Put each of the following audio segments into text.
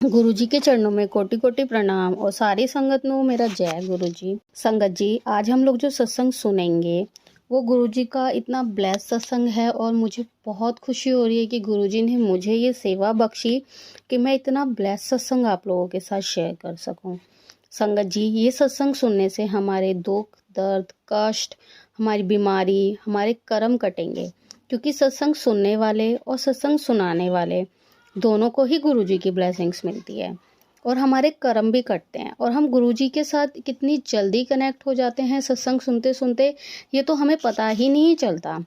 गुरु जी के चरणों में कोटि कोटि प्रणाम और सारी संगत नो मेरा जय गुरु जी। संगत जी, आज हम लोग जो सत्संग सुनेंगे वो गुरु जी का इतना ब्लेस सत्संग है और मुझे बहुत खुशी हो रही है कि गुरु जी ने मुझे ये सेवा बख्शी कि मैं इतना ब्लेस सत्संग आप लोगों के साथ शेयर कर सकूं। संगत जी, ये सत्संग सुनने से हमारे दुख दर्द कष्ट, हमारी बीमारी, हमारे कर्म कटेंगे, क्योंकि सत्संग सुनने वाले और सत्संग सुनाने वाले दोनों को ही गुरु जी की ब्लेसिंग्स मिलती है और हमारे कर्म भी कटते हैं और हम गुरु जी के साथ कितनी जल्दी कनेक्ट हो जाते हैं सत्संग सुनते सुनते, ये तो हमें पता ही नहीं चलता।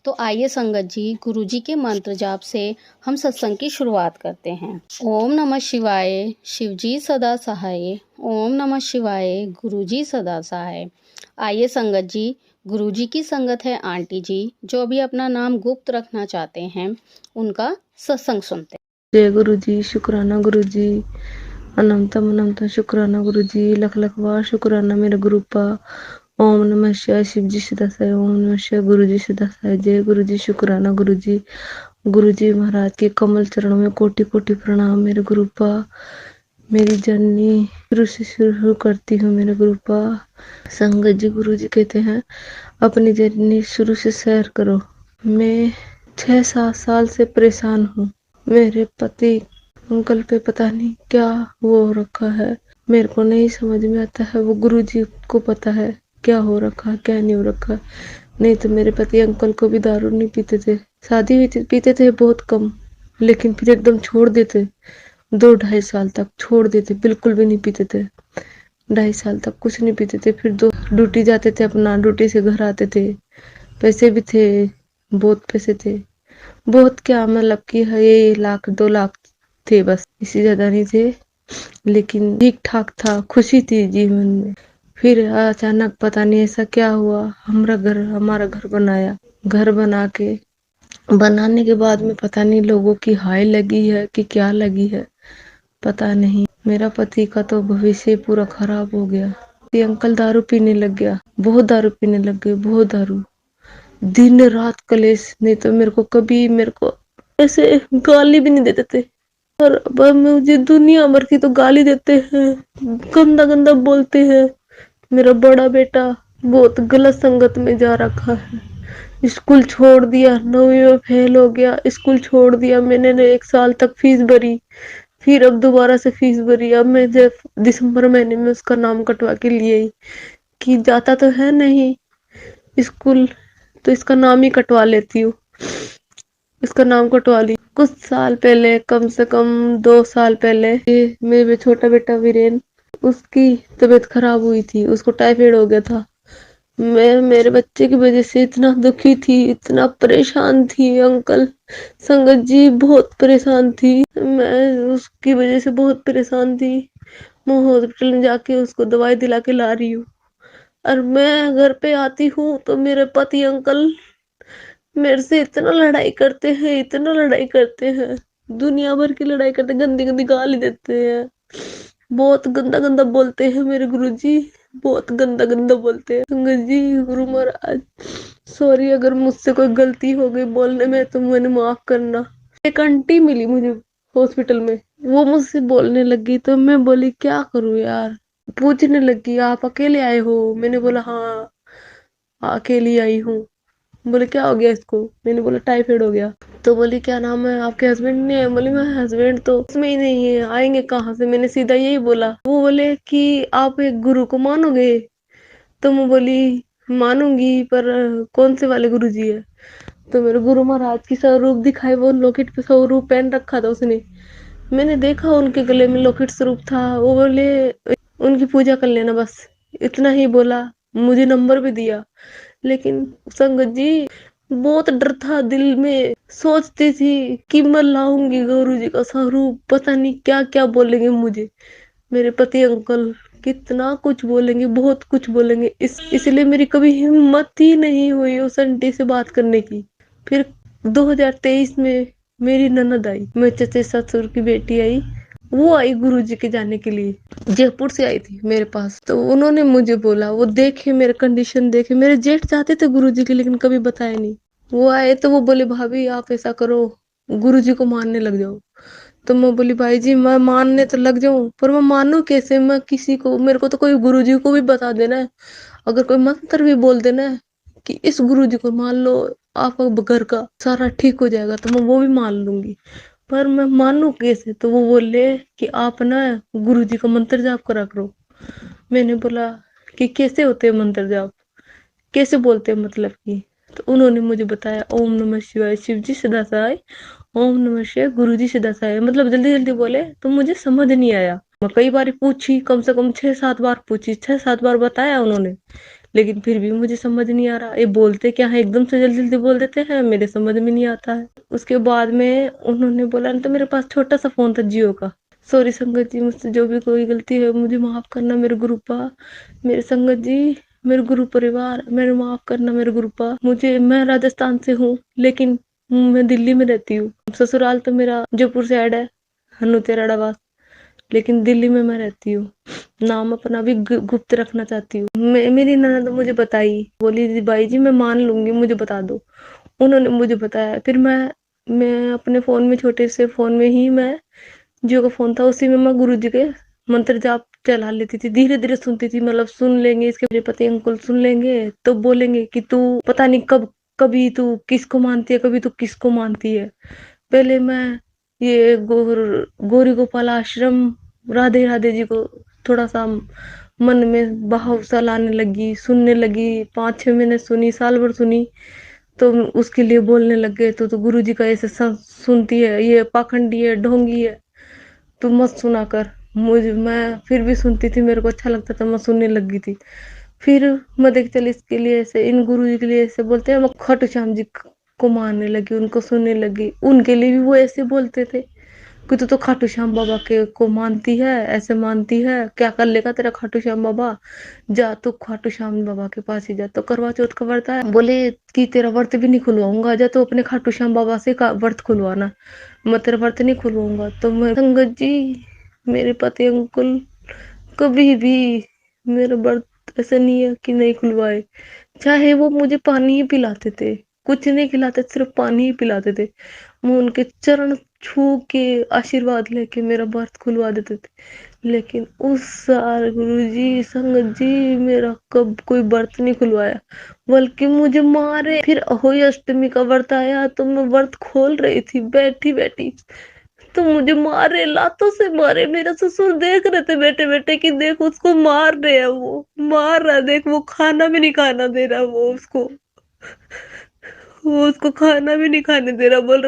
तो आइए संगत जी, गुरु जी के मंत्र जाप से हम सत्संग की शुरुआत करते हैं। ओम नमः शिवाय, शिव जी सदा सहाय। ओम नमः शिवाय, गुरु जी सदा सहाय। आइए संगत जी, गुरु जी की संगत है आंटी जी, जो अभी अपना नाम गुप्त रखना चाहते हैं, उनका सत्संग सुनते हैं। जय गुरु जी, शुक्राना गुरु जी, अनंतम अनंतम शुक्राना गुरु जी, लख लख बार शुक्राना मेरे गुरु पा। ओम नमः शिवाय, शिव जी सदा सहाय। ओम नमः शिवाय, गुरु जी सदा सहाय। जय गुरु जी, शुक्राना गुरु जी। गुरु जी महाराज के कमल चरणों में कोटि कोटि प्रणाम मेरे गुरु पा। मेरी जर्नी शुरू से शुरू करती हूँ मेरे गुरु पा। संगत जी, गुरु जी कहते हैं अपनी जर्नी शुरू से शेयर करो। मैं 6-7 साल से परेशान हूँ। मेरे पति अंकल पे पता नहीं क्या वो हो रखा है, मेरे को नहीं समझ में आता है। वो गुरुजी को पता है क्या हो रखा है क्या नहीं हो रखा। नहीं तो मेरे पति अंकल को भी दारू नहीं पीते थे, शादी हुई थी पीते थे बहुत कम, लेकिन फिर एकदम छोड़ देते। 2-2.5 साल तक छोड़ देते, बिल्कुल भी नहीं पीते थे। 2.5 साल तक कुछ नहीं पीते थे। फिर ड्यूटी जाते थे, अपना ड्यूटी से घर आते थे। पैसे भी थे, बहुत पैसे थे, बहुत क्या मतलब कि है 1 लाख 2 लाख थे, बस इससे ज्यादा नहीं थे, लेकिन ठीक ठाक था, खुशी थी जीवन में। फिर अचानक पता नहीं ऐसा क्या हुआ, हमारा घर बनाया। घर बनाने के बाद में पता नहीं लोगों की हाय लगी है कि क्या लगी है, पता नहीं। मेरा पति का तो भविष्य पूरा खराब हो गया। ये अंकल दारू पीने लग गया, बहुत दारू पीने लग गए, बहुत दारू, दिन रात कलेश। नहीं तो मेरे को ऐसे गाली भी नहीं देते थे, और अब मुझे दुनिया भर की तो गाली देते हैं, गंदा गंदा बोलते हैं। मेरा बड़ा बेटा बहुत गलत संगत में जा रखा है, स्कूल छोड़ दिया, 9वीं में फेल हो गया, स्कूल छोड़ दिया मैंने। 1 साल तक फीस भरी, फिर अब दोबारा से फीस भरी। अब मैं जब दिसंबर महीने में उसका नाम कटवा के लिए आई कि जाता तो है नहीं स्कूल, तो इसका नाम ही कटवा लेती हूँ। इसका नाम कटवा ली। कुछ साल पहले, कम से कम 2 साल पहले, मेरे छोटा बेटा वीरेन, उसकी तबीयत खराब हुई थी, उसको टाइफाइड हो गया था। मैं मेरे बच्चे की वजह से इतना दुखी थी, इतना परेशान थी अंकल, संगत जी बहुत परेशान थी। मैं उसकी वजह से बहुत परेशान थी। मैं हॉस्पिटल में जाके उसको दवाई दिला के ला रही हूँ, और मैं घर पे आती हूँ तो मेरे पति अंकल मेरे से इतना लड़ाई करते हैं, इतना लड़ाई करते हैं, दुनिया भर की लड़ाई करते, गंदी गंदी गाली देते हैं, बहुत गंदा गंदा बोलते हैं मेरे गुरुजी, बहुत गंदा गंदा बोलते हैं। संगत जी, गुरु महाराज सॉरी अगर मुझसे कोई गलती हो गई बोलने में तो मैंने माफ करना। एक आंटी मिली मुझे हॉस्पिटल में, वो मुझसे बोलने लगी तो मैं बोली क्या करूं यार। पूछने लगी आप अकेले आए हो, मैंने बोला हाँ अकेली आई हूँ। बोले क्या हो गया इसको, मैंने बोला टाइफाइड हो गया। तो बोली क्या नाम है आपके हस्बैंड ने, बोली मैं हस्बैंड तो इसमें ही नहीं है, आएंगे कहाँ से, मैंने सीधा यही बोला। वो बोले कि आप एक गुरु को मानोगे, तो मैं बोली मानूंगी, पर कौन से वाले गुरु जी है। तो मेरे गुरु महाराज की स्वरूप दिखाई, वो लॉकेट पे स्वरूप पहन रखा था उसने, मैंने देखा उनके गले में लॉकेट स्वरूप था। वो बोले उनकी पूजा कर लेना, बस इतना ही बोला, मुझे नंबर भी दिया। लेकिन संगत जी बहुत डर था दिल में, सोचती थी कि मैं लाऊंगी गुरु जी का स्वरूप, पता नहीं क्या क्या बोलेंगे मुझे मेरे पति अंकल, कितना कुछ बोलेंगे, बहुत कुछ बोलेंगे। इसलिए मेरी कभी हिम्मत ही नहीं हुई उस आंटी से बात करने की। फिर 2023 में मेरी ननद आई, मेरे चचे ससुर की बेटी आई, वो आई गुरुजी के जाने के लिए, जयपुर से आई थी मेरे पास। तो उन्होंने मुझे बोला, वो देखे मेरे कंडीशन देखे, मेरे जेठ चाहते थे गुरुजी के, लेकिन कभी बताया नहीं। वो आए तो वो बोले भाभी आप ऐसा करो, गुरुजी को मानने लग जाओ। तो मैं बोली भाई जी मैं मानने तो लग जाऊं पर मैं मानूं कैसे, मैं किसी को, मेरे को तो कोई गुरुजी को भी बता देना है, अगर कोई मंत्र भी बोल देना है कि इस गुरुजी को मान लो आपका घर का सारा ठीक हो जाएगा तो मैं वो भी मान लूंगी, पर मैं मानूं कैसे। तो वो बोले कि आप ना गुरुजी का मंत्र जाप करा करो। मैंने बोला कि कैसे होते हैं मंत्र जाप, कैसे बोलते हैं मतलब कि, तो उन्होंने मुझे बताया ओम नमः शिवाय शिव जी सदा सहाय, ओम नमः शिवाय गुरु जी सदा सहाय, मतलब जल्दी जल्दी बोले तो मुझे समझ नहीं आया। मैं कई बार पूछी, कम से कम 6-7 बार पूछी, 6-7 बार बताया उन्होंने, लेकिन फिर भी मुझे समझ नहीं आ रहा ये बोलते क्या है, एकदम से जल्दी जल्दी बोल देते हैं, मेरे समझ में नहीं आता है। उसके बाद में उन्होंने बोला, तो मेरे पास छोटा सा फोन था जियो का, सॉरी संगत जी मुझसे जो भी कोई गलती है मुझे माफ करना मेरे गुरुपा, मेरे संगत जी, मेरे गुरु परिवार मेरे माफ करना मेरे गुरुपा। मुझे, मैं राजस्थान से हूँ लेकिन मैं दिल्ली में रहती हूँ, ससुराल तो मेरा जयपुर साइड है, हनुतेराडावास, लेकिन दिल्ली में मैं रहती हूँ। नाम अपना भी गुप्त रखना चाहती हूँ। मेरी ननद मुझे बताई, बोली बाई जी मैं मान लूंगी मुझे बता दो। उन्होंने मुझे बताया, फिर मैं अपने फोन में, छोटे से फोन में ही, मैं जियो का फोन था उसी में मैं गुरु जी के मंत्र जाप चला लेती थी, धीरे धीरे सुनती थी, मतलब सुन लेंगे इसके मेरे पति अंकुल सुन लेंगे तो बोलेंगे कि तू पता नहीं कब, कभी तू किसको मानती है, कभी तू किसको मानती है। पहले मैं ये गौरी गोपाल आश्रम राधे राधे जी को थोड़ा सा मन में बहाव सा लाने लगी, सुनने लगी, 5-6 महीने सुनी, साल भर सुनी, तो उसके लिए बोलने लग गए तो गुरु जी का ऐसे सुनती है, ये पाखंडी है, ढोंगी है, तू मत सुना कर। मैं फिर भी सुनती थी, मेरे को अच्छा लगता था, मैं सुनने लगी थी। फिर मैं देख चली इसके लिए ऐसे, इन गुरु जी के लिए ऐसे बोलते हैं, मैं खाटू श्याम जी को मानने लगी, उनको सुनने लगी, उनके लिए भी वो ऐसे बोलते थे कि तू तो खाटू श्याम बाबा के को मानती है, ऐसे मानती है, क्या कर लेगा तेरा खाटू श्याम बाबा, जा तू खाटू श्याम बाबा के पास ही जा। तो करवा चौथ का व्रत है, बोले कि तेरा व्रत भी नहीं खुलवाऊंगा, जा तो अपने खाटू श्याम बाबा से व्रत खुलवाना, मैं तेरा व्रत नहीं खुलवाऊंगा। तो मैं संगत जी, मेरे पति अंकुल कभी भी मेरा व्रत ऐसा नहीं है कि नहीं खुलवाए, चाहे वो मुझे पानी ही पिलाते थे, कुछ नहीं खिलाते, सिर्फ पानी ही पिलाते थे, मैं उनके चरण छू के आशीर्वाद लेके मेरा व्रत खुलवा देते थे। लेकिन उस साल गुरुजी संगत जी मेरा कब कोई व्रत नहीं खुलवाया, बल्कि मुझे मारे। फिर अहोई अष्टमी का व्रत आया तो मैं व्रत खोल रही थी बैठी बैठी, तो मुझे मारे, लातों से मारे। मेरा ससुर देख रहे थे बैठे बैठे कि देख उसको मार रहे हैं, वो मार रहा है, देख वो खाना भी नहीं खाना दे रहा, वो उसको खाना भी नहीं खाने दे रहा। बोल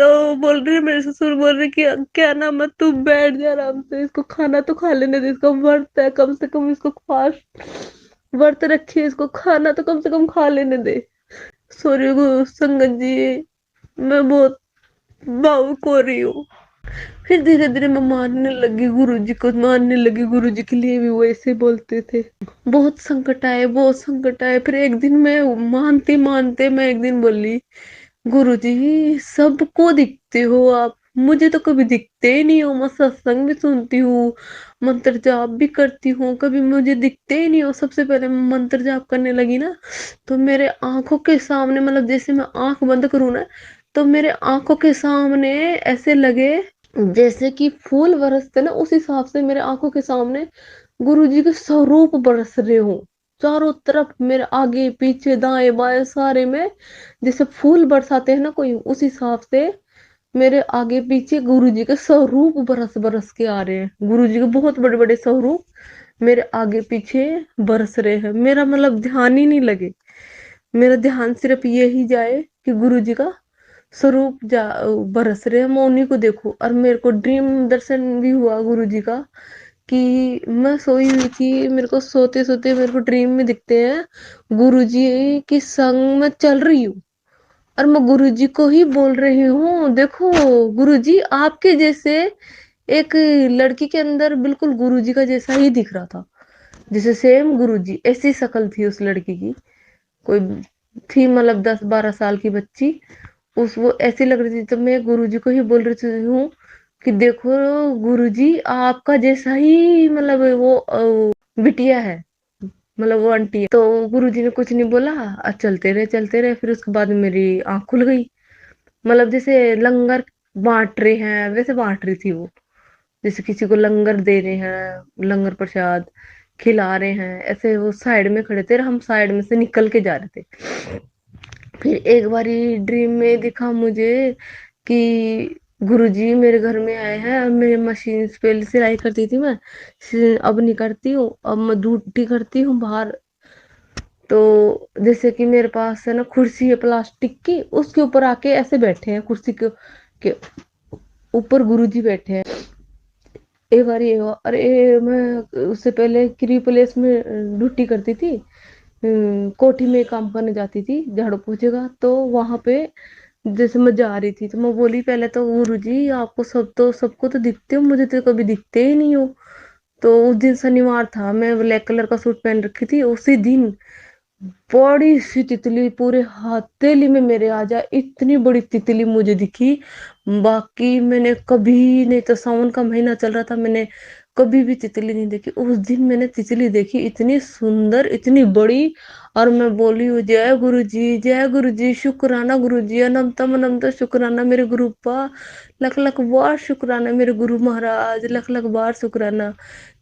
रहे मेरे ससुर बोल रहे कि क्या नाम है, तू बैठ जा आराम से, इसको खाना तो खा लेने दे, इसका व्रत है, कम से कम इसको फास्ट व्रत रखिए, इसको खाना तो कम से कम खा लेने दे। सॉरी संगत जी, मैं बहुत भावुक हो रही हूँ। फिर धीरे धीरे मैं मानने लगी, गुरुजी को मानने लगी, गुरुजी के लिए भी वो ऐसे बोलते थे। बहुत संकट आए, बहुत संकट आए, फिर एक दिन मैं मानते मानते मैं एक दिन बोली, गुरुजी सबको दिखते हो आप, मुझे तो कभी दिखते ही नहीं हो, मैं सत्संग भी सुनती हूँ, मंत्र जाप भी करती हूँ, कभी मुझे दिखते ही नहीं हो। सबसे पहले मैं मंत्र जाप करने लगी ना, तो मेरे आंखों के सामने, मतलब जैसे मैं आंख बंद करूँ ना, तो मेरे आंखों के सामने ऐसे लगे जैसे कि फूल बरसते ना, उस हिसाब से मेरे आंखों के सामने गुरुजी के स्वरूप बरस रहे हो, चारों तरफ मेरे आगे पीछे दाएं बाएं सारे में, जैसे फूल बरसाते हैं ना कोई, उस हिसाब से मेरे आगे पीछे गुरुजी के स्वरूप बरस बरस के आ रहे हैं। गुरुजी के बहुत बड़े बड़े स्वरूप मेरे आगे पीछे बरस रहे हैं। मेरा मतलब ध्यान ही नहीं लगे, मेरा ध्यान सिर्फ यही जाए कि गुरुजी का स्वरूप बरस रहे हैं, मैं उन्हीं को देखूं। और मेरे को ड्रीम दर्शन भी हुआ गुरुजी का, कि मैं सोई हुई थी, मेरे को सोते सोते मेरे को ड्रीम में दिखते हैं गुरुजी के संग में चल रही हूँ, और मैं गुरुजी को ही बोल रही हूँ, देखो गुरुजी आपके जैसे। एक लड़की के अंदर बिल्कुल गुरुजी का जैसा ही दिख रहा था, जैसे सेम गुरुजी, ऐसी शक्ल थी उस लड़की की, कोई थी मतलब 10-12 साल की बच्ची, उस वो ऐसी लग रही थी। तो मैं गुरुजी को ही बोल रही हूँ कि देखो गुरुजी आपका जैसा ही, मतलब वो बिटिया है, मतलब वो आंटी है। तो गुरुजी ने कुछ नहीं बोला, चलते रहे चलते रहे। फिर उसके बाद मेरी आंख खुल गई, मतलब जैसे लंगर बांट रहे हैं वैसे बांट रही थी वो। जैसे किसी को लंगर दे रहे हैं, लंगर प्रसाद खिला रहे हैं, ऐसे वो साइड में खड़े थे और हम साइड में से निकल के जा रहे थे। फिर एक बारी ड्रीम में दिखा मुझे कि गुरुजी मेरे घर में आए हैं, और मेरी मशीन पे सिलाई करती थी मैं, अब नहीं करती हूँ, अब मैं ड्यूटी करती हूँ बाहर। तो जैसे कि मेरे पास है ना कुर्सी है प्लास्टिक की, उसके ऊपर आके ऐसे बैठे हैं, कुर्सी के ऊपर गुरुजी बैठे हैं। एक बार ये हुआ, अरे मैं उससे पहले क्री प्लेस में ड्यूटी करती थी, कोठी में काम करने जाती थी झाड़ू पोछे का। तो वहां पे जैसे मैं जा रही थी तो मैं बोली पहले तो, गुरुजी आपको सबको तो दिखते हो, मुझे तो कभी दिखते ही नहीं हो। तो उस दिन शनिवार था, मैं ब्लैक कलर का सूट पहन रखी थी। उसी दिन बड़ी सी तितली पूरे हथेली में मेरे आ जाए, इतनी बड़ी तितली मुझे दिखी। बाकी मैंने कभी नहीं, तो सावन का महीना चल रहा था, मैंने कभी भी तितली नहीं देखी। उस दिन मैंने तितली देखी, इतनी सुंदर, इतनी बड़ी। और मैं बोली हूँ, जय गुरु जी, जय गुरु जी, शुक्राना गुरु जी, अनंतम अनंत शुक्राना मेरे गुरुपा, लख लख बार शुक्राना मेरे गुरु महाराज, लख लख बार शुक्राना।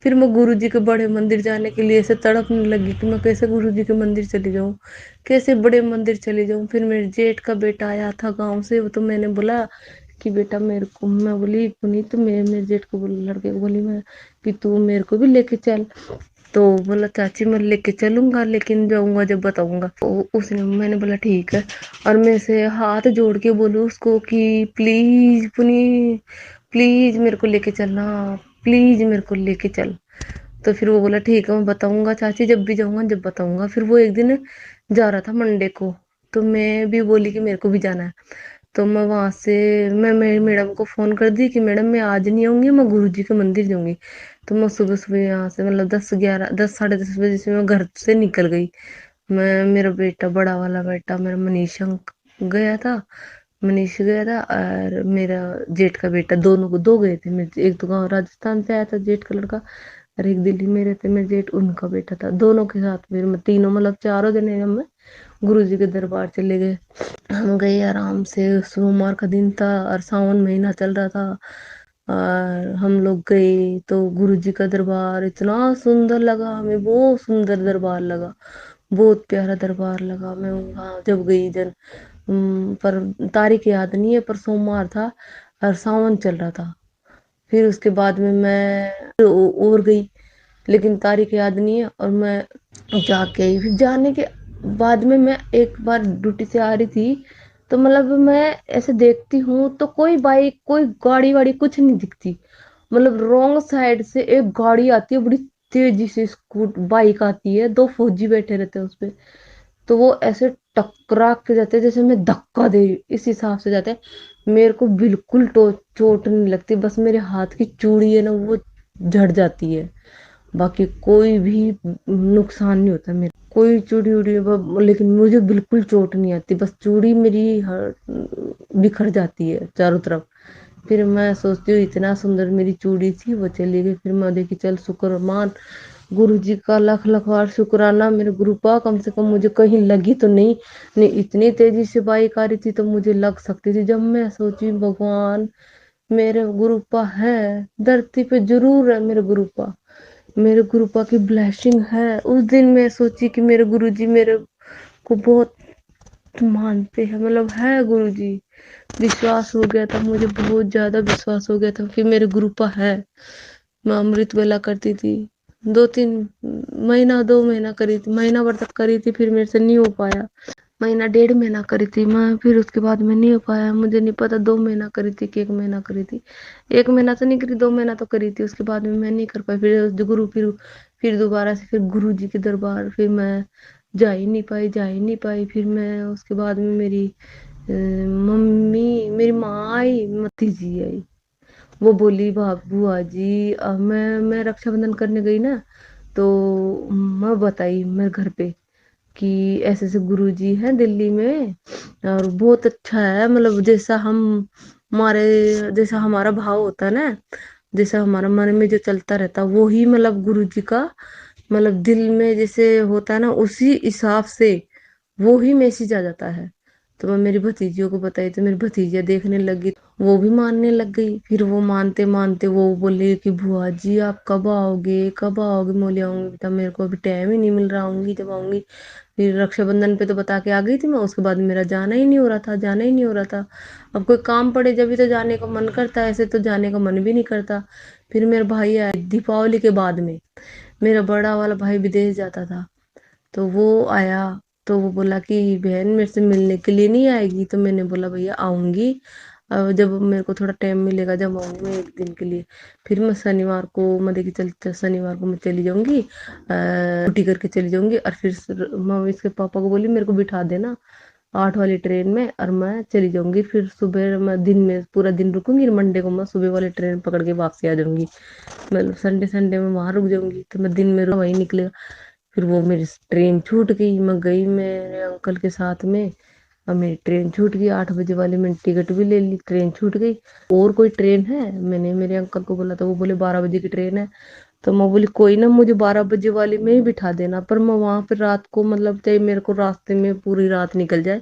फिर मैं गुरु जी के बड़े मंदिर जाने के लिए ऐसे तड़पने लगी कि मैं कैसे गुरु जी के मंदिर चली जाऊं, कैसे बड़े मंदिर चली जाऊं। फिर मेरे जेठ का बेटा आया था गांव से, वो तो मैंने बोला कि बेटा मेरे को, मैं बोली पुनीत, मेरे जेठ को बोली, लड़के को बोली मैं कि तू मेरे को भी लेके चल। तो बोला चाची मैं लेके चलूंगा, लेकिन जाऊंगा जब बताऊंगा। तो उसने, मैंने बोला ठीक है। और मैं से हाथ जोड़ के बोलूं उसको कि प्लीज पुनी, प्लीज मेरे को लेके चलना, प्लीज मेरे को लेके चल। तो फिर वो बोला ठीक है मैं बताऊंगा चाची, जब भी जाऊंगा जब बताऊंगा। फिर वो एक दिन जा रहा था मंडे को, तो मैं भी बोली कि मेरे को भी जाना है। तो मैं वहां से, मैं मेरी मैडम को फोन कर दी कि मैडम मैं आज नहीं आऊंगी, मैं गुरुजी के मंदिर जाऊंगी। तो मैं सुबह सुबह यहाँ से, मतलब 10 11 10 साढ़े 10 बजे से मैं घर से निकल गई। मैं, मेरा बेटा, बड़ा वाला बेटा मेरा मनीषंक गया था, मनीष गया था, और मेरा जेठ का बेटा, दोनों को, दो गए थे मेरे। एक तो गाँव राजस्थान से आया था जेठ का लड़का, और एक दिल्ली में रहते मेरे जेठ, उनका बेटा था। दोनों के साथ फिर मैं तीनों, मतलब चारों जने हम गुरु जी के दरबार चले गए। हम गए आराम से, सोमवार का दिन था और सावन महीना चल रहा था। और हम लोग गए तो गुरु जी का दरबार इतना सुंदर लगा हमें, बहुत सुंदर दरबार लगा, बहुत प्यारा दरबार लगा। मैं वहाँ जब गई पर तारीख याद नहीं है, पर सोमवार था और सावन चल रहा था। फिर उसके बाद में मैं और गई, लेकिन तारीख याद नहीं है। और मैं जाके आई, फिर जाने के बाद में मैं एक बार ड्यूटी से आ रही थी, तो मतलब मैं ऐसे देखती हूँ तो कोई बाइक, कोई गाड़ी वाड़ी कुछ नहीं दिखती। मतलब रॉन्ग साइड से एक गाड़ी आती है बड़ी तेजी से, स्कूट बाइक आती है, दो फौजी बैठे रहते हैं उसपे। तो वो ऐसे टकरा के जाते हैं जैसे मैं धक्का दे, इस हिसाब से जाते हैं। मेरे को बिल्कुल चोट नहीं लगती, बस मेरे हाथ की चूड़ी है ना वो झड़ जाती है, बाकी कोई भी नुकसान नहीं होता मेरे, कोई चूड़ी उड़ी, लेकिन मुझे बिल्कुल चोट नहीं आती, बस चूड़ी मेरी बिखर जाती है चारों तरफ। फिर मैं सोचती हूँ इतना सुंदर मेरी चूड़ी थी, वो चली गई। फिर मैं देखी, चल शुक्र मान, गुरु जी का लख लख बार शुक्राना मेरे गुरु पा, कम से कम मुझे कहीं लगी तो नहीं। नहीं, इतनी तेजी से बाइक आ रही थी तो मुझे लग सकती थी। जब मैं सोची भगवान मेरे गुरुपा है, धरती पे जरूर है मेरे गुरुपा, मेरे गुरुपा की ब्लेसिंग है। उस दिन मैं सोची कि मेरे गुरुजी मेरे को बहुत मानते हैं, मतलब है गुरुजी। विश्वास हो गया था मुझे, बहुत ज्यादा विश्वास हो गया था कि मेरे गुरुपा है। मैं अमृत वेला करती थी, 2 3 महीना, 2 महीना करी थी, महीना भर तक करी थी, फिर मेरे से नहीं हो पाया। महीना 1.5 महीना करी थी मैं, फिर उसके बाद में नहीं हो पाया। मुझे नहीं पता 2 महीना करी थी कि 1 महीना करी थी। 1 महीना तो नहीं करी, 2 महीना तो करी थी। उसके बाद में मैं नहीं कर पाई। फिर जो गुरु, फिर दोबारा से फिर गुरु जी के दरबार फिर मैं जा ही नहीं पाई, जा ही नहीं पाई। फिर मैं उसके बाद में मेरी मम्मी, मेरी माँ आई, मती जी आई, वो बोली बुआ जी, मैं रक्षाबंधन करने गई ना, तो मैं बताई मेरे घर पे कि ऐसे ऐसे गुरुजी हैं दिल्ली में, और बहुत अच्छा है, मतलब जैसा हम, हमारे जैसा हमारा भाव होता है ना, जैसा हमारा मन में जो चलता रहता वो ही, मतलब गुरुजी का, मतलब दिल में जैसे होता है ना, उसी हिसाब से वो ही मैसेज आ जाता है। تو मैं मेरी भतीजियों को बताई तो मेरी भतीजियाँ देखने लगी, वो भी मानने लग गई। फिर वो मानते मानते वो बोली कि बुआ जी आप कब आओगे, कब आओगे? मैं बोली आऊंगी बेटा, मेरे को अभी टाइम ही नहीं मिल रहा, आऊंगी जब आऊंगी। फिर रक्षाबंधन पे तो बता के आ गई थी मैं, उसके बाद मेरा जाना ही नहीं हो रहा था, जाना ही नहीं हो रहा था। अब कोई काम पड़े जब भी तो जाने का मन करता है, ऐसे तो जाने का मन भी नहीं करता। फिर मेरा भाई आया दीपावली के बाद में, मेरा बड़ा वाला भाई विदेश जाता था, तो वो आया। तो वो बोला कि बहन मेरे से मिलने के लिए नहीं आएगी? तो मैंने बोला भैया आऊंगी, जब मेरे को थोड़ा टाइम मिलेगा जब आऊंगी मैं एक दिन के लिए। फिर मैं शनिवार को मैं देखी चल शनिवार को मैं चली जाऊंगी, छुट्टी करके चली जाऊंगी। और फिर मैं इसके पापा को बोली मेरे को बिठा देना 8 वाली ट्रेन में, और मैं चली जाऊंगी। फिर सुबह मैं दिन में पूरा दिन रुकूंगी, मंडे को मैं सुबह वाली ट्रेन पकड़ के वापसी आ जाऊंगी। मतलब संडे संडे में वहां रुक जाऊंगी, तो मैं दिन में वहीं निकलेगा। फिर वो मेरी ट्रेन छूट गई, मैं गई मेरे अंकल के साथ में, और मेरी ट्रेन छूट गई 8 बजे वाली। मैंने टिकट भी ले ली, ट्रेन छूट गई। और कोई ट्रेन है? मैंने मेरे अंकल को बोला, तो वो बोले 12 बजे की ट्रेन है। तो मैं बोली कोई ना, मुझे 12 बजे वाली में ही बिठा देना, पर मैं वहां पर रात को, मतलब चाहे मेरे को रास्ते में पूरी रात निकल जाए,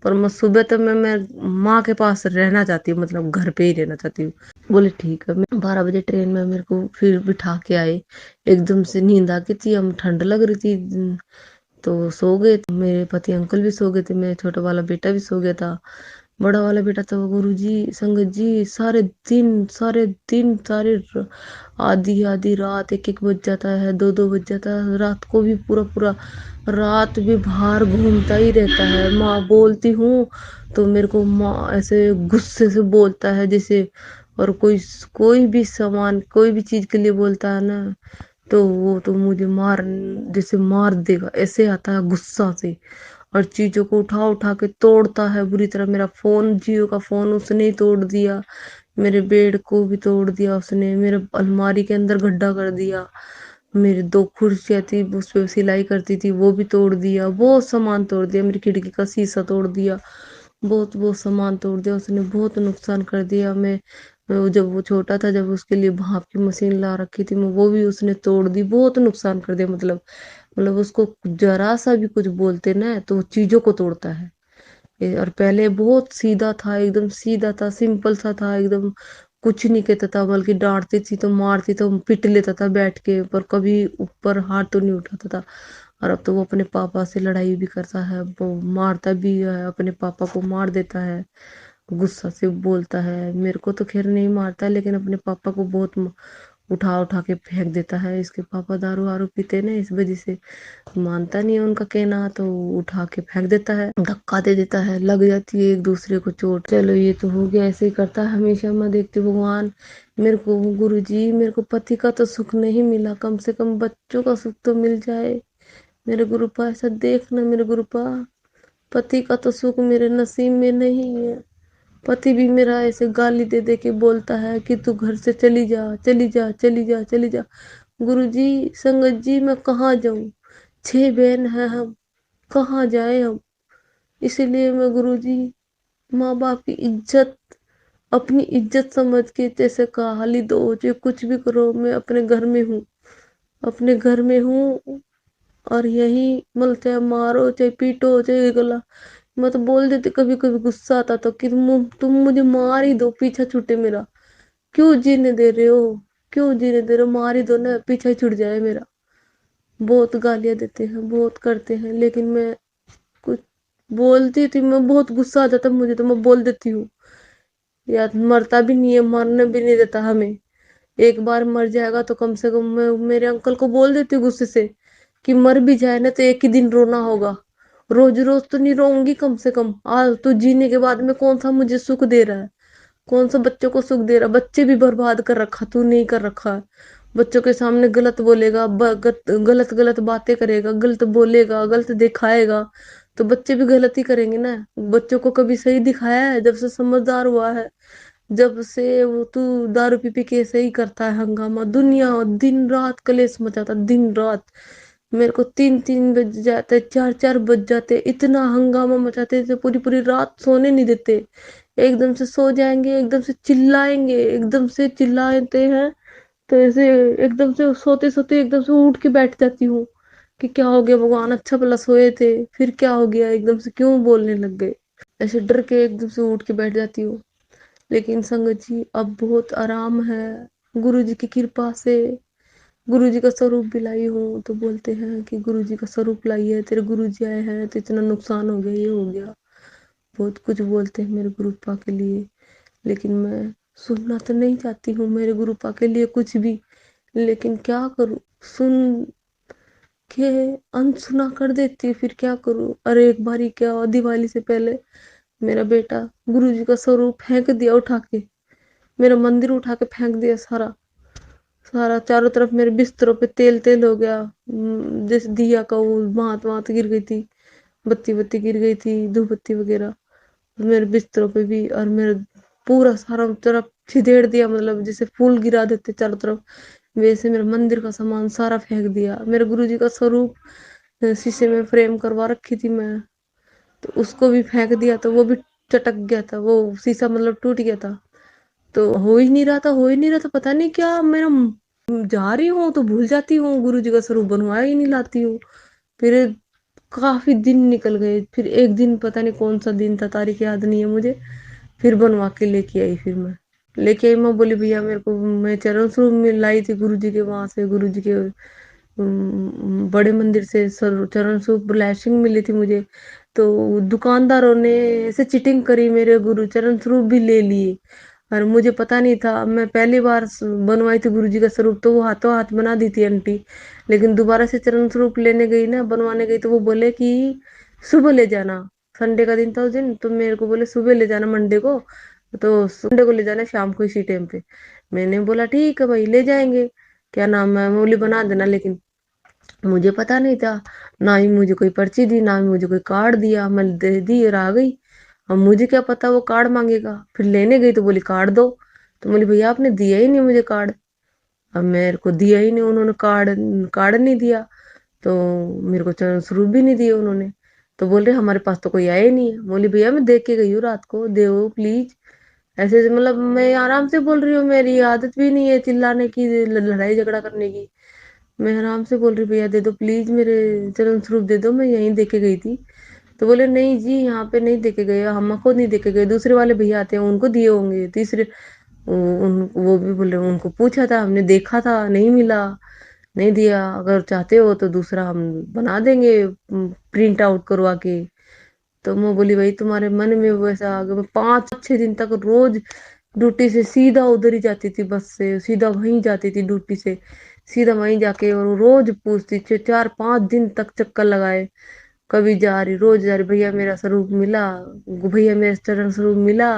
पर मैं सुबह तक मैं माँ के पास रहना चाहती हूँ, मतलब घर पे ही रहना चाहती हूँ। बोले ठीक है। मैं 12 बजे ट्रेन में मेरे को फिर बिठा के आए। एकदम से नींद आ गई थी, हम ठंड लग रही थी, तो सो गए। मेरे पति अंकल भी सो गए थे, मेरा छोटा वाला बेटा भी सो गया था। बड़ा वाला बेटा तो गुरु जी संगत जी सारे दिन आधी आधी रात, एक एक बज जाता है, दो दो बज जाता है, रात को भी पूरा पूरा रात भी बाहर घूमता ही रहता है। माँ बोलती हूँ तो मेरे को माँ ऐसे गुस्से से बोलता है जैसे, और कोई भी सामान कोई भी चीज के लिए बोलता है ना, तो वो तो मुझे जैसे मार देगा, ऐसे आता है गुस्सा से। और चीजों को उठा उठा के तोड़ता है बुरी तरह। मेरा फोन, जियो का फोन उसने ही तोड़ दिया, मेरे बेड को भी तोड़ दिया उसने, मेरे अलमारी के अंदर गड्ढा कर दिया, मेरी 2 कुर्सियाँ थी उस पे सिलाई करती थी वो भी तोड़ दिया, बहुत सामान तोड़ दिया, मेरी खिड़की का शीशा तोड़ दिया, बहुत बहुत सामान तोड़ दिया उसने, बहुत नुकसान कर दिया। जब वो छोटा था, जब उसके लिए भाप की मशीन ला रखी थी मैं, वो भी उसने तोड़ दी, बहुत नुकसान कर दिया। मतलब उसको जरा सा भी कुछ बोलते ना तो वो चीजों को तोड़ता है। और पहले बहुत सीधा था, एकदम सीधा था, सिंपल सा था एकदम, कुछ नहीं कहता था, बल्कि डांटती थी तो मारती तो पिट लेता था बैठ के, पर कभी ऊपर हाथ तो नहीं उठाता था। और अब तो वो अपने पापा से लड़ाई भी करता है, वो मारता भी है, अपने पापा को मार देता है, गुस्सा से बोलता है। मेरे को तो खैर नहीं मारता, लेकिन अपने पापा को बहुत उठा उठा के फेंक देता है। इसके पापा दारू वारू पीते ना, इस वजह से मानता नहीं है उनका कहना, तो उठा के फेंक देता है, धक्का दे देता है, लग जाती है एक दूसरे को चोट। चलो ये तो हो गया, ऐसे ही करता है हमेशा। मैं देखती हूँ भगवान, मेरे को गुरु जी मेरे को पति का तो सुख नहीं मिला, कम से कम बच्चों का सुख तो मिल जाए। मेरे गुरुपा ऐसा देखना, मेरे गुरुपा पति का तो सुख मेरे नसीब में नहीं है। पति भी मेरा ऐसे गाली दे दे के बोलता है कि तू घर से चली जा, चली जा, चली जा, चली जा। गुरु जी संगत जी मैं कहाँ जाऊं? 6 बहन है हम, कहाँ जाए हम? इसीलिए मैं गुरु जी माँ बाप की इज्जत अपनी इज्जत समझ के, जैसे गाली दो चाहे कुछ भी करो, मैं अपने घर में हूँ, अपने घर में हूँ। और यही मतलब चाहे मारो चाहे पीटो चाहे गला, मैं तो बोल देती कभी कभी गुस्सा आता तो कि तुम मुझे मार ही दो, पीछा छूटे मेरा, क्यों जीने दे रहे हो, क्यों जीने दे रहे हो, मार ही दो ना, पीछा ही छूट जाए मेरा। बहुत गालियां देते हैं, बहुत करते हैं, लेकिन मैं कुछ बोलती थी, मैं बहुत गुस्सा आ जाता मुझे, तो मैं बोल देती हूँ। यार मरता भी नहीं है, मरने भी नहीं देता हमें। एक बार मर जाएगा तो कम से कम मैं मेरे अंकल को बोल देती हूँ गुस्से से कि मर भी जाए ना तो एक ही दिन रोना होगा, रोज रोज तो नहीं रोऊंगी, कम से कम आज तो जीने के बाद में कौन सा मुझे सुख दे रहा है, कौन सा बच्चों को सुख दे रहा? बच्चे भी बर्बाद कर रखा, तू नहीं कर रखा है। बच्चों के सामने गलत बोलेगा, गलत गलत बातें करेगा, गलत बोलेगा, गलत दिखाएगा, तो बच्चे भी गलत ही करेंगे ना। बच्चों को कभी सही दिखाया है? जब से समझदार हुआ है, जब से वो तू दारू पी पी के ऐसे ही करता है हंगामा, दुनिया दिन रात कलेश मचाता, दिन रात। मेरे को 3 3 बज जाते, 4 4 बज जाते, इतना हंगामा मचाते थे, पूरी पूरी रात सोने नहीं देते। एकदम से सो जाएंगे, एकदम से चिल्लाएंगे, एकदम से चिल्लाते हैं, तो ऐसे एकदम से सोते सोते एकदम से उठ के बैठ जाती हूँ कि क्या हो गया भगवान, अच्छा भला सोए थे, फिर क्या हो गया, एकदम से क्यों बोलने लग गए। ऐसे डर के एकदम से उठ के बैठ जाती हूँ। लेकिन संगत जी अब बहुत आराम है, गुरु जी की कृपा से। गुरु जी का स्वरूप भी लाई हूँ तो बोलते हैं कि गुरु जी का स्वरूप लाई है, तेरे गुरु जी आए हैं तो इतना नुकसान हो गया, ये हो गया, बहुत कुछ बोलते हैं मेरे गुरुपा के लिए। लेकिन मैं सुनना तो नहीं चाहती हूँ मेरे गुरुपा के लिए कुछ भी, लेकिन क्या करूँ, सुन के अनसुना कर देती हूँ, फिर क्या करूँ। अरे एक बारी क्या हुआ, दिवाली से पहले मेरा बेटा गुरुजी का स्वरूप फेंक दिया उठा के, मेरा मंदिर उठा के फेंक दिया सारा सारा, चारों तरफ मेरे बिस्तरों पे तेल तेल हो गया। जैसे दिया का वो मात मात गिर गई थी, बत्ती बत्ती गिर गई थी, धूप बत्ती वगैरह मेरे बिस्तरों पे भी। और मेरे पूरा सारा तरफ छिदेड़ दिया, मतलब जैसे फूल गिरा देते चारों तरफ, वैसे मेरे मंदिर का सामान सारा फेंक दिया। मेरे गुरुजी का स्वरूप शीशे में फ्रेम करवा रखी थी मैं, तो उसको भी फेंक दिया, तो वो भी चटक गया था, वो शीशा मतलब टूट गया था। तो हो ही नहीं रहा था, हो ही नहीं रहा था, पता नहीं क्या मेरा जा रही हूँ तो भूल जाती हूँ, गुरु जी का स्वरूप बनवा ही नहीं लाती हूँ। फिर काफी दिन निकल गए, फिर एक दिन पता नहीं कौन सा दिन था, तारीख याद नहीं है मुझे, फिर बनवा के लेके आई। फिर मैं लेके आई, मैं बोली भैया मेरे को, मैं चरण स्वरूप में लाई थी गुरु जी के वहां से, गुरु जी के बड़े मंदिर से चरण स्वरूप ब्लेसिंग मिली थी मुझे। तो दुकानदारों ने ऐसे चीटिंग करी, मेरे गुरु चरण स्वरूप भी ले लिए, और मुझे पता नहीं था। मैं पहली बार बनवाई थी गुरु जी का स्वरूप, तो वो हाथों हाथ बना दी थी आंटी। लेकिन दोबारा से चरण स्वरूप लेने गई ना, बनवाने गई, तो वो बोले कि सुबह ले जाना, संडे का दिन था उस दिन, तो मेरे को बोले सुबह ले जाना मंडे को, तो संडे को ले जाना शाम को इसी टाइम पे। मैंने बोला ठीक है भाई ले जाएंगे, क्या नाम है, मूली बना देना। लेकिन मुझे पता नहीं था, ना ही मुझे कोई पर्ची दी, ना ही मुझे कोई कार्ड दिया, मैं दे दी और आ गई। अब मुझे क्या पता वो कार्ड मांगेगा, फिर लेने गई तो बोली कार्ड दो, तो बोली भैया आपने दिया ही नहीं मुझे कार्ड। अब मेरे को दिया ही नहीं उन्होंने कार्ड, कार्ड नहीं दिया, तो मेरे को चरण स्वरूप भी नहीं दिए उन्होंने। तो बोल रहे हमारे पास तो कोई आया ही नहीं है। बोली भैया मैं देख के गई हूँ रात को, दो प्लीज। ऐसे ऐसे मतलब मैं आराम से बोल रही हूँ, मेरी आदत भी नहीं है चिल्लाने की, लड़ाई झगड़ा करने की। मैं आराम से बोल रही भैया दे दो प्लीज, मेरे चरण स्वरूप दे दो, मैं यहीं देके गई थी। तो बोले नहीं जी यहाँ पे नहीं देके गए, हम खुद नहीं देके गए, दूसरे वाले भैया आते हैं उनको दिए होंगे। तीसरे वो भी बोले उनको पूछा था, हमने देखा था, नहीं मिला, नहीं दिया, अगर चाहते हो तो दूसरा हम बना देंगे प्रिंट आउट करवा के। तो मैं बोली भाई तुम्हारे मन में वैसा आ गया। मैं 5-6 दिन तक रोज ड्यूटी से सीधा उधर ही जाती थी, बस से सीधा वहीं जाती थी ड्यूटी से, सीधा वहीं जाके, और रोज पूछती 4-5 दिन तक चक्कर लगाए, कभी जा रही रोज जा रही, भैया मेरा स्वरूप मिला, भैया मेरा चरण स्वरूप मिला।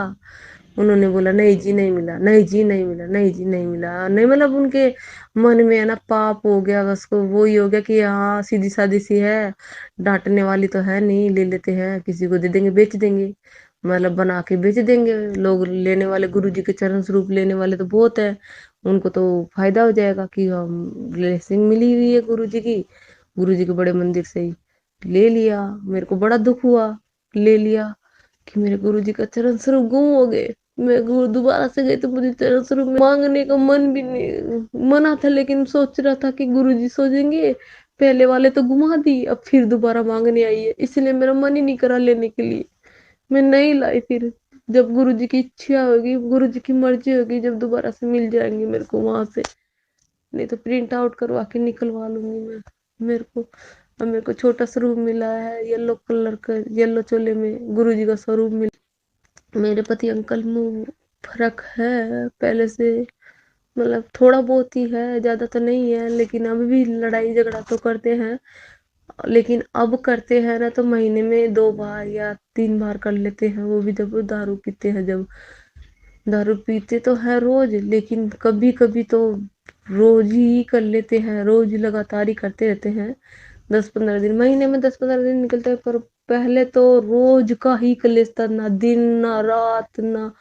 उन्होंने बोला नहीं जी नहीं मिला, नहीं जी नहीं मिला, नहीं जी नहीं मिला, नहीं मतलब उनके मन में है ना पाप हो गया, उसको वो ही हो गया कि हाँ सीधी सादी सी है, डांटने वाली तो है नहीं, ले लेते हैं, किसी को दे देंगे, बेच देंगे, मतलब बना के बेच देंगे। लोग लेने वाले गुरु जी के चरण स्वरूप लेने वाले तो बहुत है, उनको तो फायदा हो जाएगा कि हम ब्लेसिंग मिली हुई है गुरु जी की, गुरु जी के बड़े मंदिर से ही ले लिया। मेरे को बड़ा दुख हुआ, ले लिया कि मेरे गुरु जी का चरण स्वरूप गुम हो गए। मैं गुरु दोबारा से गई तो मुझे चरण स्वरूप मांगने का मन भी नहीं मना था, लेकिन सोच रहा था कि गुरु जी सोचेंगे पहले वाले तो घुमा दी, अब फिर दोबारा मांगने आई है, इसलिए मेरा मन ही नहीं करा लेने के लिए, मैं नहीं लाई। फिर जब गुरु जी की इच्छा होगी, गुरु जी की मर्जी होगी, जब दोबारा से मिल जाएंगे मेरे को वहां से, नहीं तो प्रिंट आउट करवा के निकलवा लूंगी मैं। मेरे को अब मेरे को छोटा स्वरूप मिला है येलो कलर का, येलो चोले में गुरु जी का स्वरूप मिला। मेरे पति अंकल में फर्क है पहले से, मतलब थोड़ा बहुत ही है, ज्यादा तो नहीं है, लेकिन अभी भी लड़ाई झगड़ा तो करते हैं। लेकिन अब करते हैं ना तो महीने में 2 बार या 3 बार कर लेते हैं, वो भी जब दारू पीते हैं, जब दारू पीते तो है रोज, लेकिन कभी कभी तो रोज ही कर लेते हैं, रोज ही लगातार ही करते रहते हैं। 10-15 दिन, महीने में 10-15 दिन निकलते हैं, पर पहले तो रोज का ही कलेश था, ना दिन ना रात ना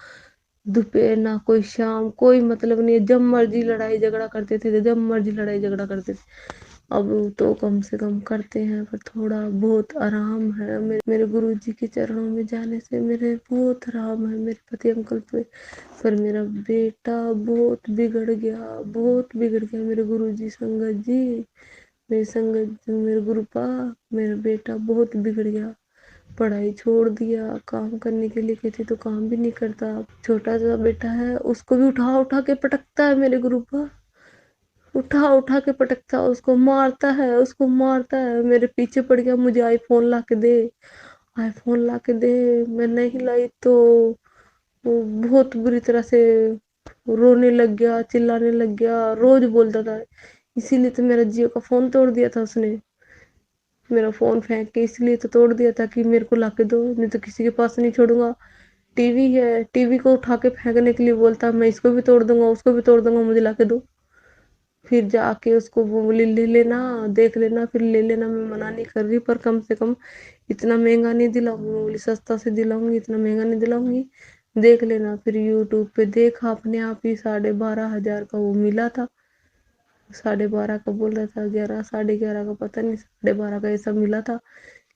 दोपहर ना कोई शाम, कोई मतलब नहीं है, जब मर्जी लड़ाई झगड़ा करते थे, जब मर्जी लड़ाई झगड़ा करते थे। अब तो कम से कम करते हैं, पर थोड़ा बहुत आराम है। मेरे गुरु जी के चरणों में जाने से मेरे बहुत आराम है, मेरे पति अंकल पे। पर मेरा बेटा बहुत बिगड़ गया, बहुत बिगड़ गया मेरे गुरु जी, संगत जी, मेरी संगत, मेरे गुरुपा, मेरा बेटा बहुत बिगड़ गया। पढ़ाई छोड़ दिया, काम करने के लिए कहती तो काम भी नहीं करता। छोटा सा बेटा है, उसको भी उठा उठा के पटकता है मेरे गुरु पर, उठा उठा के पटकता है, उसको मारता है, उसको मारता है। मेरे पीछे पड़ गया, मुझे आईफोन ला के दे, आईफोन ला के दे। मैं नहीं लाई तो वो बहुत बुरी तरह से रोने लग गया, चिल्लाने लग गया, रोज बोलता था। इसीलिए तो मेरा जियो का फोन तोड़ दिया था उसने, मेरा फोन फेंक के इसलिए तो तोड़ दिया था कि मेरे को लाके दो, नहीं तो किसी के पास नहीं छोड़ूंगा। टीवी है, टीवी को उठा के फेंकने के लिए बोलता, मैं इसको भी तोड़ दूंगा, उसको भी तोड़ दूंगा, मुझे लाके दो। फिर जाके उसको बोली ले लेना, देख लेना, फिर ले लेना। मैं मना नहीं कर रही, पर कम से कम इतना महंगा नहीं दिलाऊंगी। मैं बोली सस्ता से दिलाऊंगी, इतना महंगा नहीं दिलाऊंगी, देख लेना। फिर यूट्यूब पे देखा, अपने आप ही 12,500 का वो मिला था। 12,500 का बोल रहा था, 11, 11.5 का, पता नहीं, 12,500 का ऐसा मिला था।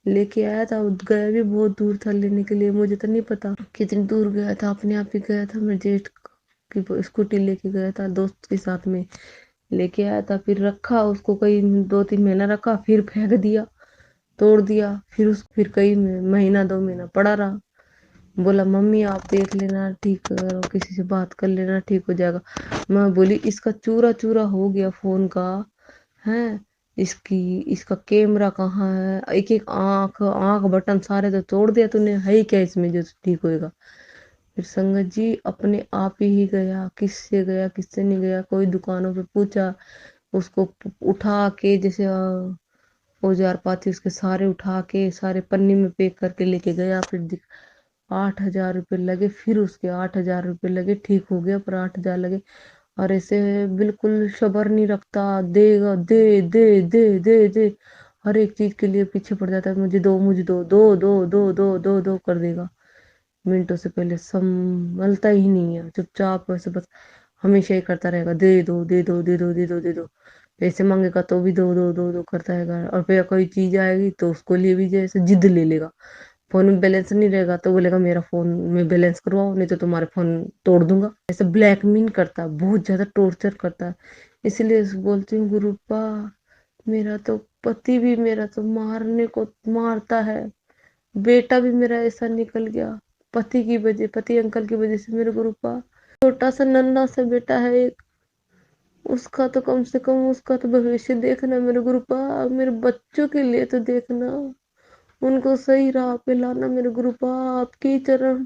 लेके आया था, गया भी बहुत दूर था लेने के लिए, मुझे तो नहीं पता कितनी दूर गया था, अपने आप ही गया था। मैं जेठ की स्कूटी लेके गया था, दोस्त के साथ में लेके आया था। फिर रखा उसको, कई 2-3 महीना रखा, फिर फेंक दिया, तोड़ दिया। फिर कई महीना 2 महीना पड़ा रहा। बोला मम्मी आप देख लेना, ठीक करो, किसी से बात कर लेना, ठीक हो जाएगा। मैं बोली इसका चूरा चूरा हो गया फोन का, है इसकी, इसका कैमरा कहाँ है, एक एक आंख आंख बटन सारे तो तोड़ दिया तूने, है ही क्या इसमें जो ठीक होएगा। फिर संगत जी अपने आप ही गया, किससे गया किससे नहीं गया, कोई दुकानों पे पूछा, उसको उठा के जैसे औजार पाती उसके सारे उठा के सारे पन्नी में पैक करके लेके गया। फिर 8,000 रुपये लगे, फिर उसके 8,000 रुपये लगे, ठीक हो गया, पर 8,000 लगे। और ऐसे बिल्कुल सबर नहीं रखता, देगा, दे दे दे दे दे, हर एक चीज के लिए पीछे पड़ जाता है, मुझे दो, मुझे दो, दो दो दो दो दो दो कर देगा। मिनटों से पहले संभलता ही नहीं है, चुपचाप वैसे बस हमेशा ही करता रहेगा, दे दो दे दो दे दो दे दो दे दो। पैसे मांगेगा तो भी दो दो दो दो करता रहेगा, और फिर कोई चीज आएगी तो उसको लिए भी जैसे जिद ले लेगा। फोन में बैलेंस नहीं रहेगा तो बोलेगा मेरा फोन में बैलेंस करवाओ, नहीं तो तुम्हारे फोन तोड़ दूंगा। ऐसे ब्लैकमेल करता है, बहुत ज्यादा टॉर्चर करता है। इसलिए बोलती हूँ गुरुपा, मेरा तो पति भी मेरा तो मारने को मारता है, बेटा भी मेरा ऐसा निकल गया, पति की वजह, पति अंकल की वजह से। मेरे गुरुपा छोटा सा नन्हा सा बेटा है एक, उसका तो कम से कम उसका तो भविष्य देखना मेरे गुरुपा, मेरे बच्चों के लिए तो देखना, उनको सही राह पे लाना मेरे गुरुपा। आपके चरण,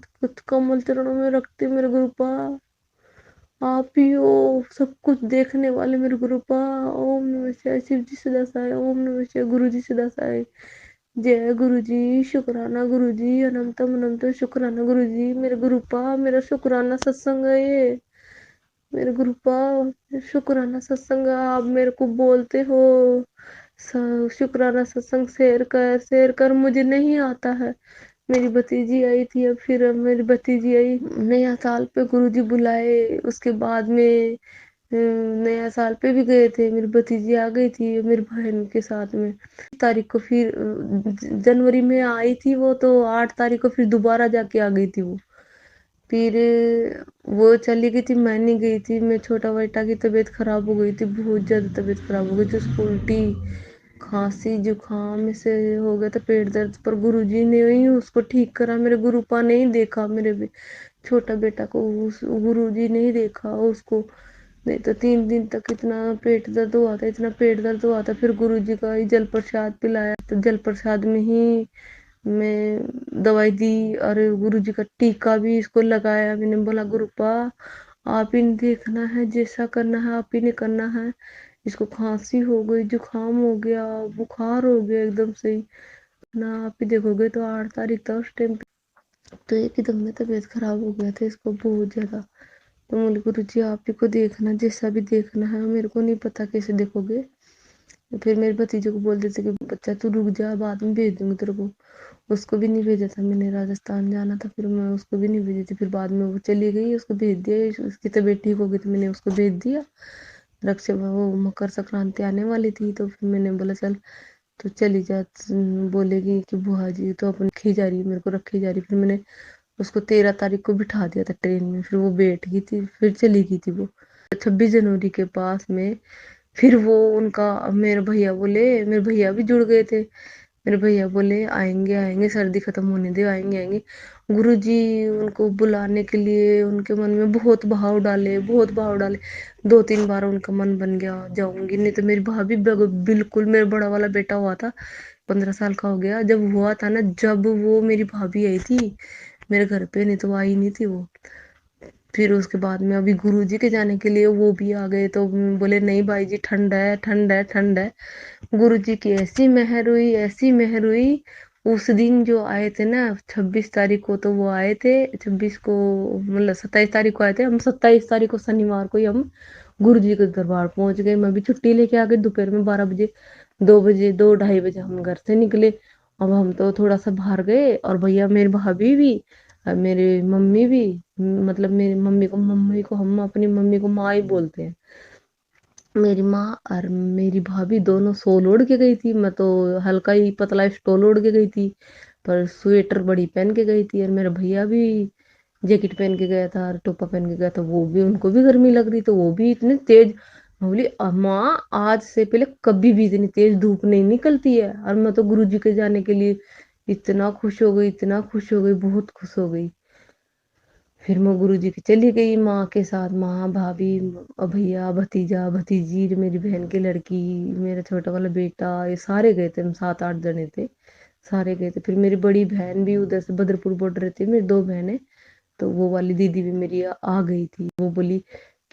कमल चरणों में रखते मेरे गुरुपा, आप ही हो सब कुछ देखने वाले मेरे गुरुपा। ओम नमः शिवाय, शिव जी सदा सहाय, ओम नमः शिवाय, गुरु जी सदा सहाय। जय गुरु जी, शुक्राना गुरु जी, अनंतम अनंत शुक्राना गुरु जी। मेरे गुरुपा मेरा शुक्राना सत्संग है ये, मेरे गुरुपा शुक्राना सत्संग है। आप मेरे को बोलते हो शुक्राना सत्संग शेयर कर, मुझे नहीं आता है। मेरी भतीजी आई थी, अब फिर अब मेरी भतीजी आई, नया साल पे गुरुजी बुलाए, उसके बाद में नया साल पे भी गए थे, मेरी भतीजी आ गई थी मेरी बहन के साथ में। तारीख को फिर जनवरी में आई थी वो, तो 8 तारीख को फिर दोबारा जाके आ गई थी वो। फिर वो चली गई थी, मैं नहीं गई थी। मैं छोटा बेटा की तबीयत खराब हो गई थी, बहुत ज्यादा तबीयत खराब हो गई थी, उसको उल्टी खांसी जुकाम से हो गया था, पेट दर्द, पर गुरुजी ने ही उसको ठीक करा। मेरे गुरुपा ने ही देखा मेरे छोटा बेटा को, उस गुरुजी ने ही देखा उसको, नहीं तो 3 दिन तक इतना पेट दर्द हुआ था, इतना पेट दर्द हुआ था। फिर गुरुजी का ही जल प्रसाद पिलाया, तो जल प्रसाद में ही मैं दवाई दी, और गुरुजी का टीका भी इसको लगाया। मैंने बोला गुरुपा आप ही ने देखना है, जैसा करना है आप ही ने करना है। इसको खांसी हो गई, जुकाम हो गया, बुखार हो गया एकदम से ही ना, आप ही देखोगे। तो 8 तारीख था उस टाइम पे, तो एकदम में तबीयत खराब हो गया था इसको बहुत ज्यादा। तो बोले गुरु जी आप ही को देखना, जैसा भी देखना है, मेरे को नहीं पता कैसे देखोगे। फिर मेरे भतीजे को बोल देते कि बच्चा तू रुक जा, बाद में भेज दूंगी तेरे को। उसको भी नहीं भेजा था मैंने, राजस्थान जाना था, फिर मैं उसको भी नहीं भेजी थी। फिर बाद में वो चली गई, उसको भेज दिया, उसकी तबीयत ठीक हो गई तो मैंने उसको भेज दिया। रक्षा वो मकर संक्रांति आने वाली थी, तो फिर मैंने बोला चल तो चली जा, बोलेगी कि बुआ जी तो अपन रखी जा रही है, मेरे को रखी जा रही। फिर मैंने उसको 13 तारीख को बिठा दिया था ट्रेन में, फिर वो बैठ गई थी, फिर चली गई थी वो 26 जनवरी के पास में। फिर वो उनका, मेरे भैया बोले, मेरे भैया भी जुड़ गए थे, मेरे भैया बोले आएंगे आएंगे, सर्दी खत्म होने दे, आएंगे आएंगे। गुरुजी उनको बुलाने के लिए उनके मन में बहुत भाव डाले, बहुत भाव डाले। 2-3 बार उनका मन बन गया जाऊंगी, नहीं तो मेरी भाभी बिल्कुल, मेरा बड़ा वाला बेटा हुआ था, 15 साल का हो गया जब हुआ था ना, जब वो मेरी भाभी आई थी मेरे घर पे, नहीं तो वो आई नहीं थी वो। फिर उसके बाद में अभी गुरुजी के जाने के लिए वो भी आ गए, तो बोले नहीं भाई जी, ठंड है, ठंड है, ठंड है। गुरुजी की ऐसी मेहर हुई, ऐसी मेहर हुई। उस दिन जो आए थे ना, 26 तारीख को तो वो आए थे, 26 को मतलब 27 तारीख को आए थे हम, 27 तारीख को शनिवार को ही हम गुरुजी के दरबार पहुंच गए। मैं भी छुट्टी लेके आ गई दोपहर में 12 बजे, 2 बजे, 2-2:30 बजे हम घर से निकले। अब हम तो थोड़ा सा बाहर गए, और भैया, मेरी भाभी भी, और मेरी मम्मी भी, मतलब मेरी मम्मी को हम अपनी मम्मी को माँ ही बोलते हैं। मेरी माँ और मेरी भाभी दोनों सोल ओढ़ के गई थी, मैं तो हल्का ही पतला स्टोल ओढ़ के गई थी, पर स्वेटर बड़ी पहन के गई थी। और मेरा भैया भी जैकेट पहन के गया था और टोपा पहन के गया था, वो भी, उनको भी गर्मी लग रही, तो वो भी इतने तेज। मैं बोली माँ, आज से पहले कभी भी इतनी तेज धूप नहीं निकलती है। और मैं तो गुरुजी के जाने के लिए इतना खुश हो गई, इतना खुश हो गई, बहुत खुश हो गई। फिर मैं गुरुजी की चली गई माँ के साथ, माँ, भाभी, भैया, भतीजा, भतीजी, मेरी बहन की लड़की, मेरा छोटा वाला बेटा, ये सारे गए थे, हम 7-8 जने थे, सारे गए थे। फिर मेरी बड़ी बहन भी उधर से बदरपुर बॉर्डर रहती है, मेरी 2 बहनें, तो वो वाली दीदी भी मेरी आ गई थी। वो बोली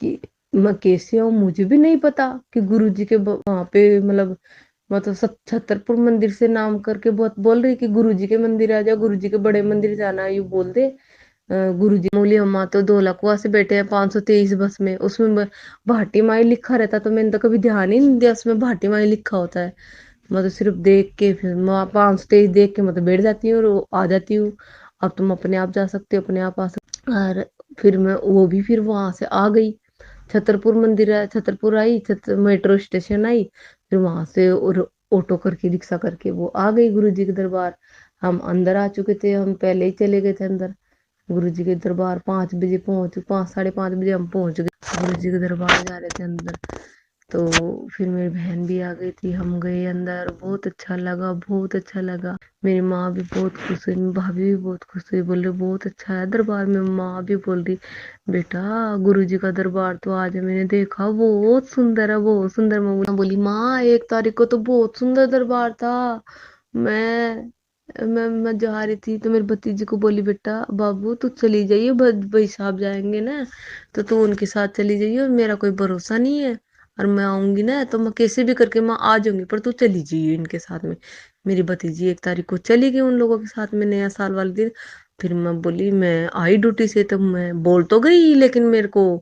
कि मैं कैसे हूँ, मुझे भी नहीं पता कि गुरुजी के वहां पे, मतलब छतरपुर मंदिर से नाम करके बहुत बोल रही कि गुरुजी के मंदिर आ जाओ, गुरुजी के बड़े मंदिर जाना, यू बोल दे। गुरुजी मोली अम्मा तो धोलाकुआ से बैठे हैं 523 बस में, उसमें भाटी माई लिखा रहता, तो मैंने तो कभी ध्यान ही नहीं दिया उसमें भाटी माई लिखा होता है। मैं तो सिर्फ देख के, फिर मैं 523 देख के मैं तो बैठ जाती हूँ और आ जाती हूँ। अब तुम अपने आप जा सकते हो, अपने आप आ सकते। और फिर मैं वो भी फिर वहां से आ गई, छतरपुर मंदिर है, छतरपुर आई, मेट्रो स्टेशन आई, फिर वहां से और ऑटो करके, रिक्शा करके वो आ गई गुरुजी के दरबार। हम अंदर आ चुके थे, हम पहले ही चले गए थे अंदर। गुरुजी के दरबार 5 बजे पहुंच, 5, 5:30 बजे हम पहुंच गए गुरुजी के दरबार, जा रहे थे अंदर। तो फिर मेरी बहन भी आ गई थी, हम गए अंदर, बहुत अच्छा लगा, बहुत अच्छा लगा। मेरी माँ भी बहुत खुश हुई, मेरी भाभी भी बहुत खुश हुई, बोल रही बहुत अच्छा है दरबार में। माँ भी बोल रही बेटा, गुरुजी का दरबार तो आज मैंने देखा, बहुत सुंदर है, बहुत सुंदर। मैं बोली माँ, 1 तारीख को तो बहुत सुंदर दरबार था। मैं मैं जा रही थी तो मेरे भतीजी को बोली बेटा बाबू तू चली जाइए, भाई साहब जाएंगे ना, तो तू उनके साथ चली जाइए, और मेरा कोई भरोसा नहीं है, और मैं आऊंगी ना तो मैं कैसे भी करके मैं आ जाऊंगी, पर तू चली जाइए इनके साथ में। मेरी भतीजी 1 तारीख को चली गई उन लोगों के साथ में, नया साल वाले दिन। फिर मैं बोली, मैं आई ड्यूटी से तो मैं बोल तो गई, लेकिन मेरे को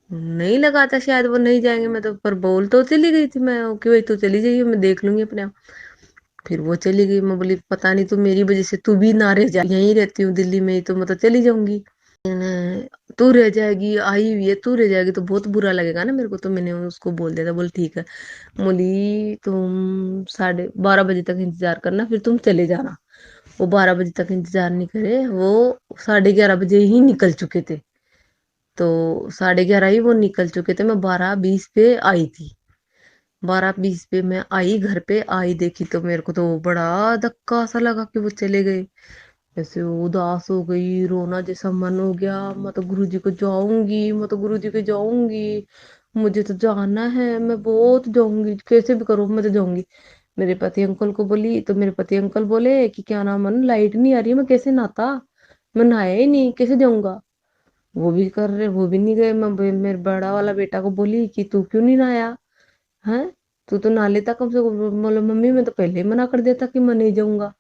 नहीं लगा था शायद वो नहीं जाएंगे, मैं तो पर बोल तो चली गई थी मैं कि भाई तू चली जाइए, मैं देख लूंगी अपने आप। फिर वो चली गई, मैं बोली पता नहीं तो मेरी वजह से तू भी ना रह जा, यहीं रहती हूँ दिल्ली में ही, तो मैं तो चली जाऊंगी। तू रह जाएगी, आई हुई है, तू रह जाएगी तो बहुत बुरा लगेगा ना मेरे को, तो मैंने उसको बोल दिया था, बोल ठीक है। बोली तुम 12:30 बजे तक इंतजार करना, फिर तुम चले जाना। वो 12 बजे तक इंतजार नहीं करे, वो 11:30 बजे ही निकल चुके थे। तो 11:30 ही वो निकल चुके थे, मैं 12:20 पे आई थी। 12:20 पे मैं आई, घर पे आई, देखी तो मेरे को तो बड़ा धक्का सा लगा कि वो चले गए। ऐसे उदास हो गई, रोना जैसा मन हो गया। मैं तो गुरुजी को जाऊंगी, मैं तो गुरुजी के जाऊंगी, मुझे तो जाना है, मैं बहुत जाऊंगी, कैसे भी करो मैं तो जाऊंगी। मेरे पति अंकल को बोली, तो मेरे पति अंकल बोले कि क्या नाम है, लाइट नहीं आ रही है, मैं कैसे नहाता, मैं नहाया ही नहीं, कैसे जाऊंगा। वो भी कर रहे, वो भी नहीं गए। मैं मेरे बड़ा वाला बेटा को बोली कि तू क्यों नहीं नहाया है, तू तो नहा लेता कम से कम। बोलो मम्मी, मैं तो पहले ही मना कर देता कि मैं नहीं जाऊंगा।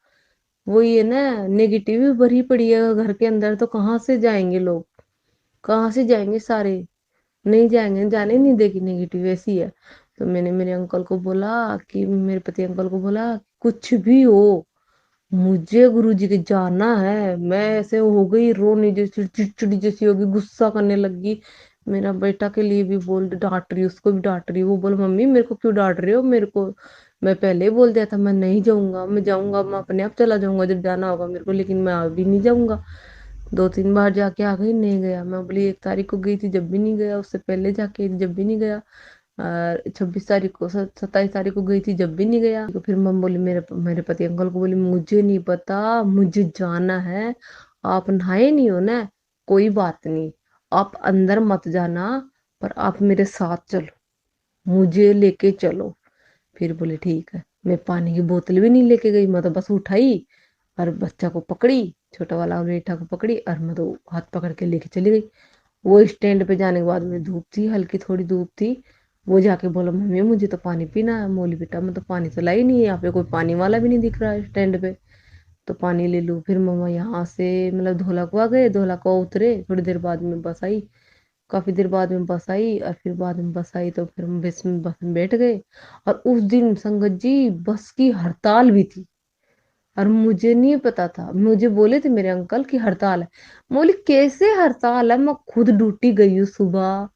वो ये ना, नेगेटिव भरी पड़ी है घर के अंदर, तो कहाँ से जाएंगे लोग, कहाँ से जाएंगे सारे, नहीं जाएंगे, जाने नहीं देगी, नेगेटिव ऐसी है। तो मैंने मेरे अंकल को बोला, कि मेरे पति अंकल को बोला, कुछ भी हो, मुझे गुरुजी के जाना है। मैं ऐसे हो गई, रोने जैसी, चिड़चिड़ी जैसी होगी, गुस्सा करने लगी। मेरा बेटा के लिए भी बोल डांट रही, उसको भी डांट रही। वो बोल मम्मी मेरे को क्यों डांट रहे हो, मेरे को, मैं पहले ही बोल दिया था मैं नहीं जाऊंगा, मैं जाऊंगा, मैं अपने आप चला जाऊंगा जब जाना होगा मेरे को, लेकिन मैं अभी नहीं जाऊंगा। 2-3 बार जाके आ गई, नहीं गया। मैं बोली 1 तारीख को गई थी जब भी नहीं गया, उससे पहले जाके जब भी नहीं गया। 26 तारीख को 27 तारीख को गई थी, जब भी नहीं गया। तो फिर मम्मी बोली, मेरे मेरे पति अंकल को बोली, मुझे नहीं पता, मुझे जाना है, आप नहाए नहीं हो ना, कोई बात नहीं, आप अंदर मत जाना, पर आप मेरे साथ चलो, मुझे लेके चलो। फिर बोले ठीक है। मैं पानी की बोतल भी नहीं लेके गई, मैं तो बस उठाई और बच्चा को पकड़ी, छोटा वाला बेटा को पकड़ी, और मैं तो हाथ पकड़ के लेके चली गई। वो स्टैंड पे जाने के बाद में धूप थी, हल्की थोड़ी धूप थी। वो जाके बोला, मम्मी मुझे तो पानी पीना है। मोली, बेटा मैं तो पानी तो लाई नहीं है, यहाँ पे कोई पानी वाला भी नहीं दिख रहा है स्टैंड पे, तो पानी ले लूँ। फिर मम्मा यहाँ से मतलब धोलाकुआ गए, धोलाकुआ उतरे, थोड़ी देर बाद में बस आई, काफी देर बाद में बस आई, और फिर बाद में बस आई तो फिर हम बस में बैठ गए। और उस दिन संगत जी बस की हड़ताल भी थी, और मुझे नहीं पता था। मुझे बोले थे मेरे अंकल की हड़ताल है। बोली कैसे हड़ताल है, मैं खुद ड्यूटी गई हूँ सुबह,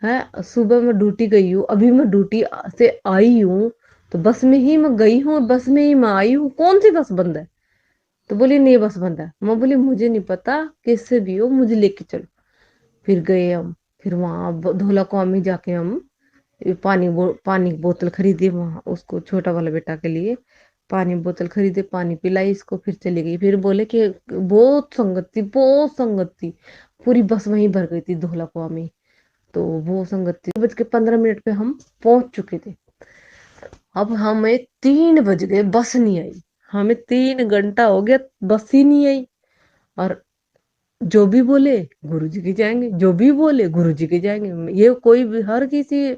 है सुबह मैं ड्यूटी गई हूँ, अभी मैं ड्यूटी से आई हूँ, तो बस में ही मैं गई हूँ और बस में ही मैं आई हूँ, कौन सी बस बंद है? तो बोली नहीं बस बंद है। मैं बोली मुझे नहीं पता, कैसे भी हो मुझे लेके चलो। फिर गए हम, फिर वहां धोला कौमी जाके हम पानी की बोतल खरीदी वहां, उसको छोटा वाला बेटा के लिए पानी की बोतल खरीदे, पानी पिलाई इसको, फिर चली गई। फिर बोले कि बहुत संगत थी, बहुत संगत थी, पूरी बस वहीं भर गई थी धोला में। तो वो संगत थी, 3:15 पे हम पहुंच चुके थे। अब हमें 3 बज गए, बस नहीं आई, हमें 3 घंटा हो गया, बस ही नहीं आई। और जो भी बोले गुरु जी के जाएंगे, जो भी बोले गुरु जी के जाएंगे, ये कोई भी हर किसी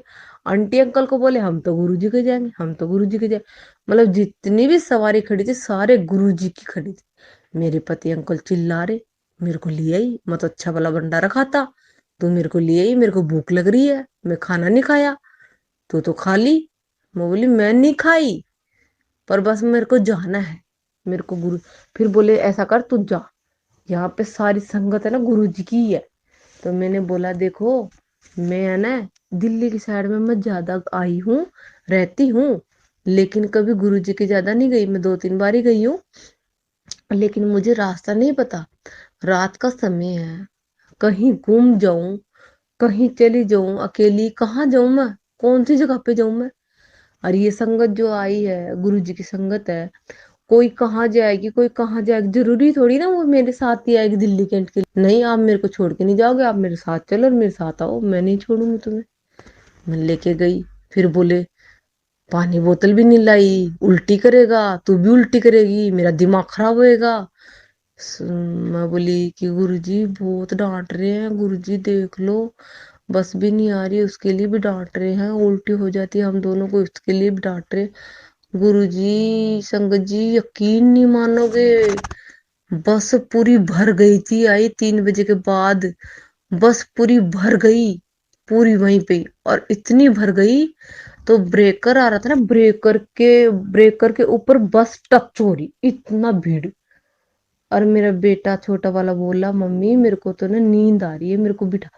आंटी अंकल को बोले हम तो गुरु जी के जाएंगे, हम तो गुरु जी के जाएंगे, मतलब जितनी भी सवारी खड़ी थी सारे गुरु जी की खड़ी थी। मेरे पति अंकल चिल्ला रहे, मेरे को ले आई, मैं तो अच्छा वाला भंडारा खाता, तू मेरे को ले आई, मेरे को भूख लग रही है, मैं खाना नहीं खाया, तू तो खा ली। मैं बोली मैं नहीं खाई, पर बस मेरे को जाना है, मेरे को गुरु। फिर बोले ऐसा कर तू जा, यहाँ पे सारी संगत है ना गुरु जी की ही है। तो मैंने बोला देखो, मैं है ना दिल्ली की साइड में मैं ज्यादा आई हूँ, रहती हूँ, लेकिन कभी गुरु जी की ज्यादा नहीं गई, मैं 2-3 बार ही गई हूँ, लेकिन मुझे रास्ता नहीं पता, रात का समय है, कहीं गुम जाऊं, कहीं चली जाऊं अकेली, कहाँ जाऊं मैं, कौन सी जगह पे जाऊं मैं। और ये संगत जो आई है गुरु जी की संगत है, कोई कहाँ जाएगी, कोई कहाँ जाएगी, जरूरी थोड़ी ना वो मेरे साथ ही आएगी दिल्ली कैंट के लिए। नहीं आप मेरे को छोड़ के नहीं जाओगे, आप मेरे साथ चलो और मेरे साथ आओ, मैं नहीं छोड़ूंगी तुम्हें। मैं लेके गई। फिर बोले पानी बोतल भी नहीं लाई, उल्टी करेगा, तू भी उल्टी करेगी, मेरा दिमाग खराब होएगा। मैं बोली कि गुरुजी बहुत डांट रहे हैं, गुरुजी देख लो, बस भी नहीं आ रही उसके लिए भी डांट रहे हैं, उल्टी हो जाती है हम दोनों को उसके लिए भी डांट रहे। गुरुजी, संगत जी यकीन नहीं मानोगे, बस पूरी भर गई थी, आई 3 बजे के बाद, बस पूरी भर गई, पूरी वहीं पे। और इतनी भर गई तो ब्रेकर आ रहा था ना, ब्रेकर के ऊपर बस टच हो रही, इतना भीड़। और मेरा बेटा छोटा वाला बोला, मम्मी मेरे को तो ना नींद आ रही है, मेरे को बिठा।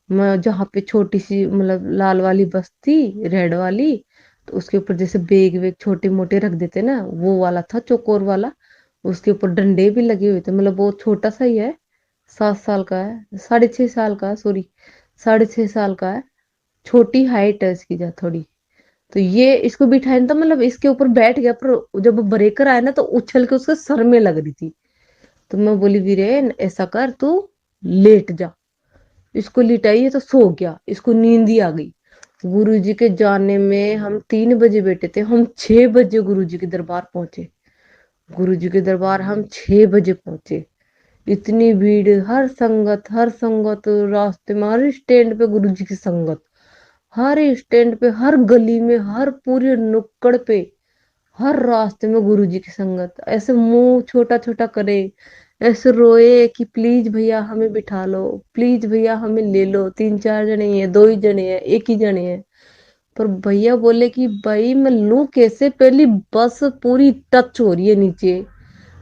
मैं जहाँ पे छोटी सी मतलब लाल वाली बस थी, रेड वाली, तो उसके ऊपर जैसे बेग वेग छोटे मोटे रख देते ना, वो वाला था चौकोर वाला, उसके ऊपर डंडे भी लगे हुए थे, मतलब बहुत छोटा सा ही है, 7 साल का है, 6.5 साल का, सॉरी 6.5 साल का है, छोटी हाइट है इसकी जा थोड़ी। तो ये इसको बिठाया था, मतलब इसके ऊपर बैठ गया, पर जब ब्रेकर आया ना तो उछल के उसके सर में लग रही थी। तो मैं बोली वीरेन ऐसा कर तू लेट जा, इसको लिटाई है तो सो गया, इसको नींद ही आ गई। गुरुजी के जाने में हम 3 बजे बैठे थे, हम 6 बजे गुरुजी के दरबार पहुंचे। गुरुजी के दरबार हम 6 बजे पहुंचे। इतनी भीड़, हर संगत रास्ते में, हर स्टैंड पे गुरुजी की संगत, हर स्टैंड पे, हर गली में, हर पूरे नुक्कड़ पे, हर रास्ते में गुरुजी की संगत, ऐसे मुंह छोटा छोटा करे, ऐसे रोए कि प्लीज भैया हमें बिठा लो, प्लीज भैया हमें ले लो, 3-4 जने ही है, 2 ही जने हैं, एक ही जने हैं। पर भैया बोले कि भाई मैं लूं कैसे, पहली बस पूरी टच हो रही है नीचे,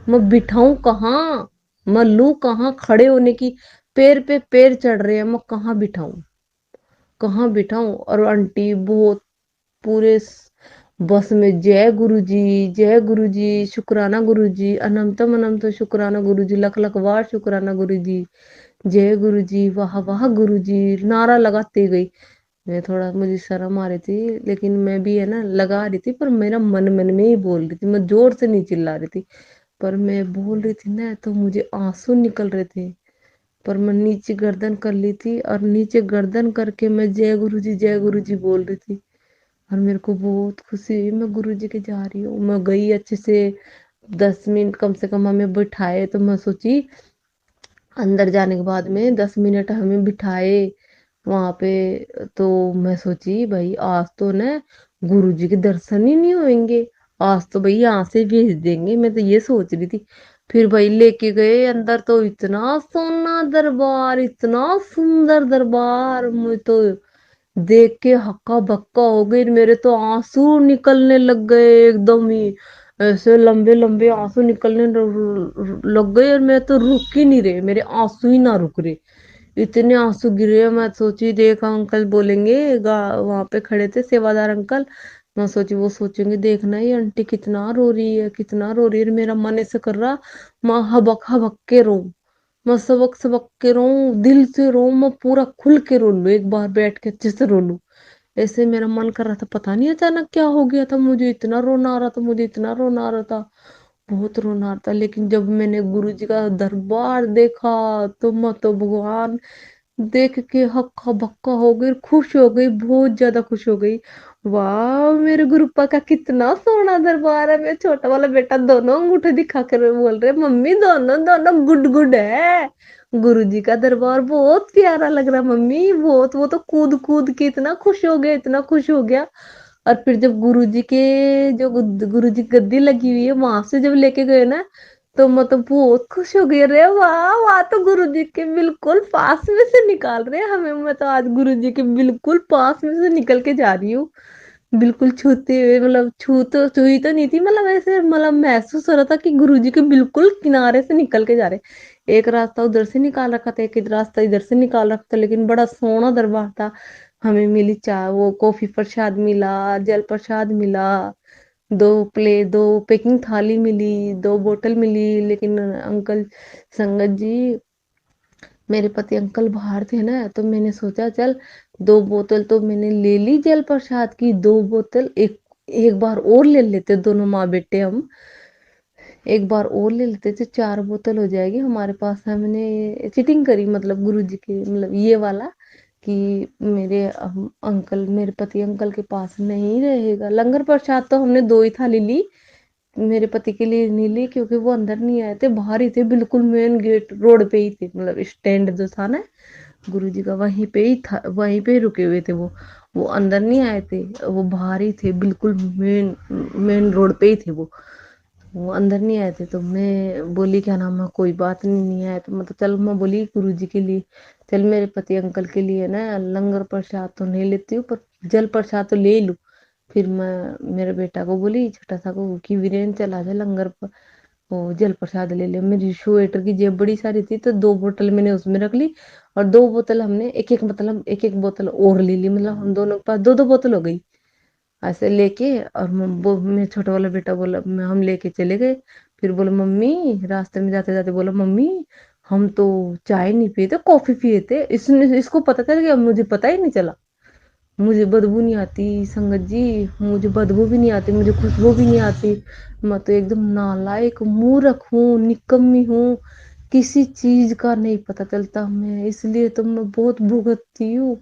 मैं बिठाऊं कहाँ, मैं लूं कहाँ, खड़े होने की पैर पे पैर चढ़ रहे हैं, मैं कहाँ बिठाऊं, कहाँ बिठाऊं। और आंटी बहुत पूरे बस में जय गुरु जी, जय गुरु जी, शुक्राना गुरु जी, अनंतम अनंत शुक्राना गुरु जी, लख लख वार शुक्राना गुरु जी, जय गुरु जी, वाह वाह गुरु जी, नारा लगाते गई। मैं थोड़ा मुझे शर्म आ रही थी, लेकिन मैं भी है ना लगा रही थी, पर मेरा मन मन में ही बोल रही थी, मैं जोर से नहीं चिल्ला रही थी। पर मैं बोल रही थी ना तो मुझे आंसू निकल रहे थे। पर मैं नीचे गर्दन कर ली थी, और नीचे गर्दन करके मैं जय गुरु जी बोल रही थी। और मेरे को बहुत खुशी हुई, मैं गुरु जी के जा रही हूँ। मैं गई अच्छे से, 10 मिनट कम से कम हमें बिठाए, तो मैं सोची अंदर जाने के बाद में 10 मिनट हमें बिठाए वहां पे। तो मैं सोची भाई आज तो ना गुरु जी के दर्शन ही नहीं होंगे, आज तो भाई यहाँ से भेज देंगे, मैं तो ये सोच रही थी। फिर भाई लेके गए अंदर, तो इतना सोना दरबार, इतना सुंदर दरबार, मुझे तो देख के हक्का बक्का हो गई, मेरे तो आंसू निकलने लग गए एकदम ही। ऐसे लंबे लंबे आंसू निकलने लग गए, और मैं तो रुक ही नहीं रहे, मेरे आंसू ही ना रुक रहे, इतने आंसू गिरे। मैं सोची देख अंकल बोलेंगे, वहां पे खड़े थे सेवादार अंकल, मैं सोची वो सोचेंगे देखना ये आंटी कितना रो रही है, कितना रो रही है। मेरा मन ऐसे कर रहा, मैं हबक हबक के रो, मैं सबक सबक के रो, दिल से रो, मैं पूरा खुल के रो लूं, एक बार बैठ के अच्छे से रो लूं। ऐसे मेरा मन कर रहा था, पता नहीं अचानक क्या हो गया था, मुझे इतना रोना आ रहा था, मुझे इतना रोना आ रहा था, बहुत रोना आ रहा था। लेकिन जब मैंने गुरु जी का दरबार देखा, तो मैं तो भगवान देख के हक्का बक्का हो गई, खुश हो गई, बहुत ज्यादा खुश हो गई। वाह मेरे गुरुपा का कितना सोना दरबार है। मेरा छोटा वाला बेटा दोनों अंगूठे दिखा कर बोल रहे मम्मी दोनों दोनों गुड गुड है, गुरुजी का दरबार बहुत प्यारा लग रहा मम्मी, बहुत। वो तो कूद कूद के इतना खुश हो गया, इतना खुश हो गया। और फिर जब गुरुजी के जो गुरुजी गद्दी लगी हुई है वहां से जब लेके गए ना, तो मैं तो बहुत खुश हो गई, अरे वाह वाह, तो गुरुजी के बिल्कुल पास में से निकाल रहे हैं हमें, मैं तो आज गुरुजी के बिल्कुल पास में से निकल के जा रही हूँ, बिल्कुल छूते हुए, मतलब छुई तो नहीं थी, मतलब ऐसे मतलब महसूस हो रहा था कि गुरुजी के बिल्कुल किनारे से निकल के जा रहे। एक रास्ता उधर से निकाल रखा था, एक रास्ता इधर से निकाल रखा था, लेकिन बड़ा सोना दरबार था। हमें मिली चाय, वो कॉफी प्रसाद मिला, जल प्रसाद मिला, दो पैकिंग थाली मिली, 2 बोतल मिली। लेकिन अंकल संगत जी, मेरे पति अंकल बाहर थे ना, तो मैंने सोचा चल 2 बोतल तो मैंने ले ली जल प्रसाद की, 2 बोतल एक एक बार और ले लेते, दोनों माँ बेटे हम एक बार और ले लेते थे, 4 बोतल हो जाएगी हमारे पास। हमने चीटिंग करी, मतलब गुरुजी के, मतलब ये वाला कि मेरे अंकल, मेरे पति अंकल के पास नहीं रहेगा। लंगर प्रसाद तो हमने 2 ही थाली ली, मेरे पति के लिए नहीं ली, क्योंकि वो अंदर नहीं आए थे, बाहर ही थे, बिल्कुल मेन गेट रोड पे ही थे, मतलब स्टैंड जो था ना गुरुजी का, वहीं पे ही था, वहीं पे ही रुके हुए थे वो अंदर नहीं आए थे, वो बाहर ही थे, बिल्कुल मेन मेन रोड पे ही थे वो अंदर नहीं आए थे। तो मैं बोली क्या नाम है, कोई बात नहीं, नहीं आए तो मतलब चल, मैं बोली गुरुजी के लिए, चल मेरे पति अंकल के लिए ना लंगर प्रसाद तो नहीं लेती हूँ, पर जल प्रसाद तो ले लूँ। फिर मैं मेरे बेटा को बोली, छोटा सा को, कि वीरेन चला जा लंगर पर, वो जल प्रसाद ले ले। मेरी स्वेटर की जेब बड़ी सारी थी, तो 2 बोतल मैंने उसमें रख ली, और 2 बोतल हमने एक एक बोतल और ले ली, मतलब हम दोनों के पास 2 2 बोतल हो गई। ऐसे लेके, और मेरे छोटा वाला बेटा बोला, हम लेके चले गए। फिर बोला मम्मी, रास्ते में जाते जाते बोला मम्मी, हम तो चाय नहीं पिए थे, कॉफी पिए थे, इसने इसको पता चल गया, मुझे पता ही नहीं चला। मुझे बदबू नहीं आती संगत जी, मुझे बदबू भी नहीं आती, मुझे खुशबू भी नहीं आती। मैं तो एकदम नालायक मूर्ख हूँ, निकम्मी हूँ, किसी चीज का नहीं पता चलता हमें, इसलिए तो मैं बहुत भुगतती हूँ।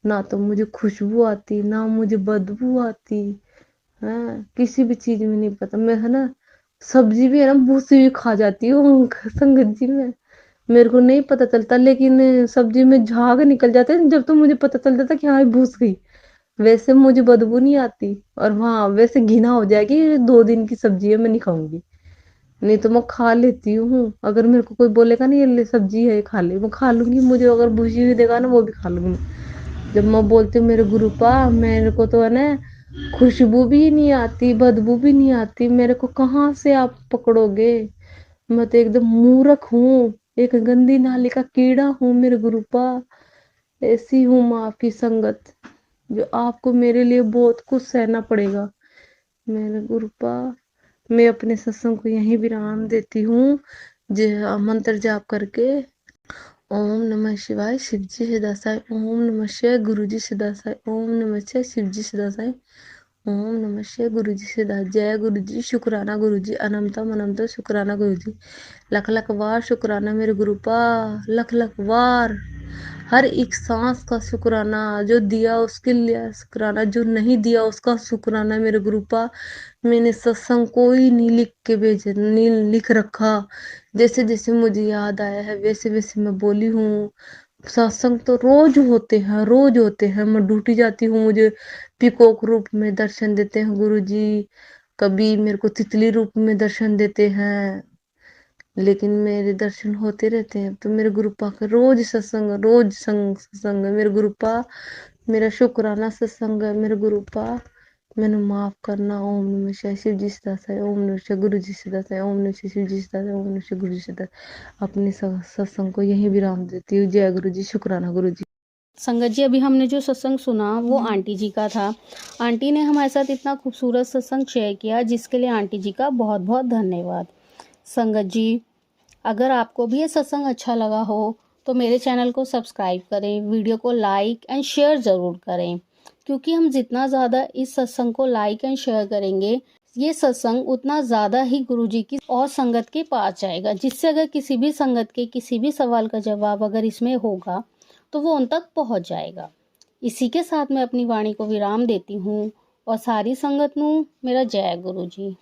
ना तो मुझे खुशबू आती, ना मुझे बदबू आती है, किसी भी चीज में नहीं पता। मैं है ना, सब्जी भी है ना भूसी हुई खा जाती हूँ संगत जी में, मेरे को नहीं पता चलता, लेकिन सब्जी में झाग निकल जाते हैं, जब तो मुझे पता चल जाता कि हाँ ये भूस गई। वैसे मुझे बदबू नहीं आती, और हाँ वैसे घिना हो जाएगी, 2 दिन की सब्जी है मैं नहीं खाऊंगी, नहीं तो मैं खा लेती हूँ। अगर मेरे को कोई बोलेगा ना ये ले सब्जी है ये खा ले, मैं खा लूंगी, मुझे अगर भूसी हुई देगा ना वो भी खा लूंगी। जब मैं बोलती हूँ मेरे गुरुपा, मेरे को तो है ना खुशबू भी नहीं आती, बदबू भी नहीं आती, मेरे को कहाँ से आप पकड़ोगे, मैं तो एकदम मूर्ख हूँ, एक गंदी नाली का कीड़ा हूँ मेरे गुरुपा। ऐसी हूँ मैं आपकी संगत, जो आपको मेरे लिए बहुत कुछ सहना पड़ेगा मेरे गुरुपा। मैं अपने सत्संग को यहीं विराम देती हूँ, मंत्र जाप करके। ओम नमः शिवाय शिव जी से दासाय ओम नमः शिवाय गुरु जी से दासाय ओम नमः शिवाय शिव जी से दासाय ओम नमः शिवाय गुरु जी से दास। जय गुरु जी, शुक्राना गुरु जी, अनंतम अनंत शुक्राना गुरु जी, लख लख बार शुक्राना मेरे गुरु पा, लख लख बार। हर एक सांस का शुक्राना, जो दिया उसके लिए शुक्राना, जो नहीं दिया उसका शुक्राना मेरे गुरु पा। मैंने सत्संग कोई नहीं लिख के भेजे, नहीं लिख रखा, जैसे जैसे मुझे याद आया है वैसे वैसे मैं बोली हूँ। सत्संग तो रोज होते हैं, रोज होते हैं। मैं ड्यूटी जाती हूँ, मुझे पिकॉक रूप में दर्शन देते हैं गुरु जी, कभी मेरे को तितली रूप में दर्शन देते हैं, लेकिन मेरे दर्शन होते रहते हैं। तो मेरे गुरुपा का रोज सत्संग, रोज सत्संग है मेरे गुरुपा, मेरा शुक्राना सत्संग है मेरे गुरुपा। मैंने माफ करना। ओम नमः शिवाय शिव जी से दास है, ओम नमः शिवाय गुरु जी से दास है, ओम नमः शिवाय शिव जी से दास है, ओम नमः शिवाय गुरु जी से दास। अपने सत्संग को यही विराम देती हूँ। जय गुरु जी, शुक्राना गुरु जी। संगत जी, अभी हमने जो सत्संग सुना वो आंटी जी का था। आंटी ने हमारे साथ इतना खूबसूरत सत्संग शेयर किया, जिसके लिए आंटी जी का बहुत बहुत धन्यवाद। संगत जी, अगर आपको भी ये सत्संग अच्छा लगा हो तो मेरे चैनल को सब्सक्राइब करें, वीडियो को लाइक एंड शेयर ज़रूर करें, क्योंकि हम जितना ज़्यादा इस सत्संग को लाइक एंड शेयर करेंगे, ये सत्संग उतना ज़्यादा ही गुरु जी की और संगत के पास जाएगा, जिससे अगर किसी भी संगत के किसी भी सवाल का जवाब अगर इसमें होगा तो वो उन तक पहुंच जाएगा। इसी के साथ मैं अपनी वाणी को विराम देती हूँ और सारी संगत नू मेरा जय गुरु जी।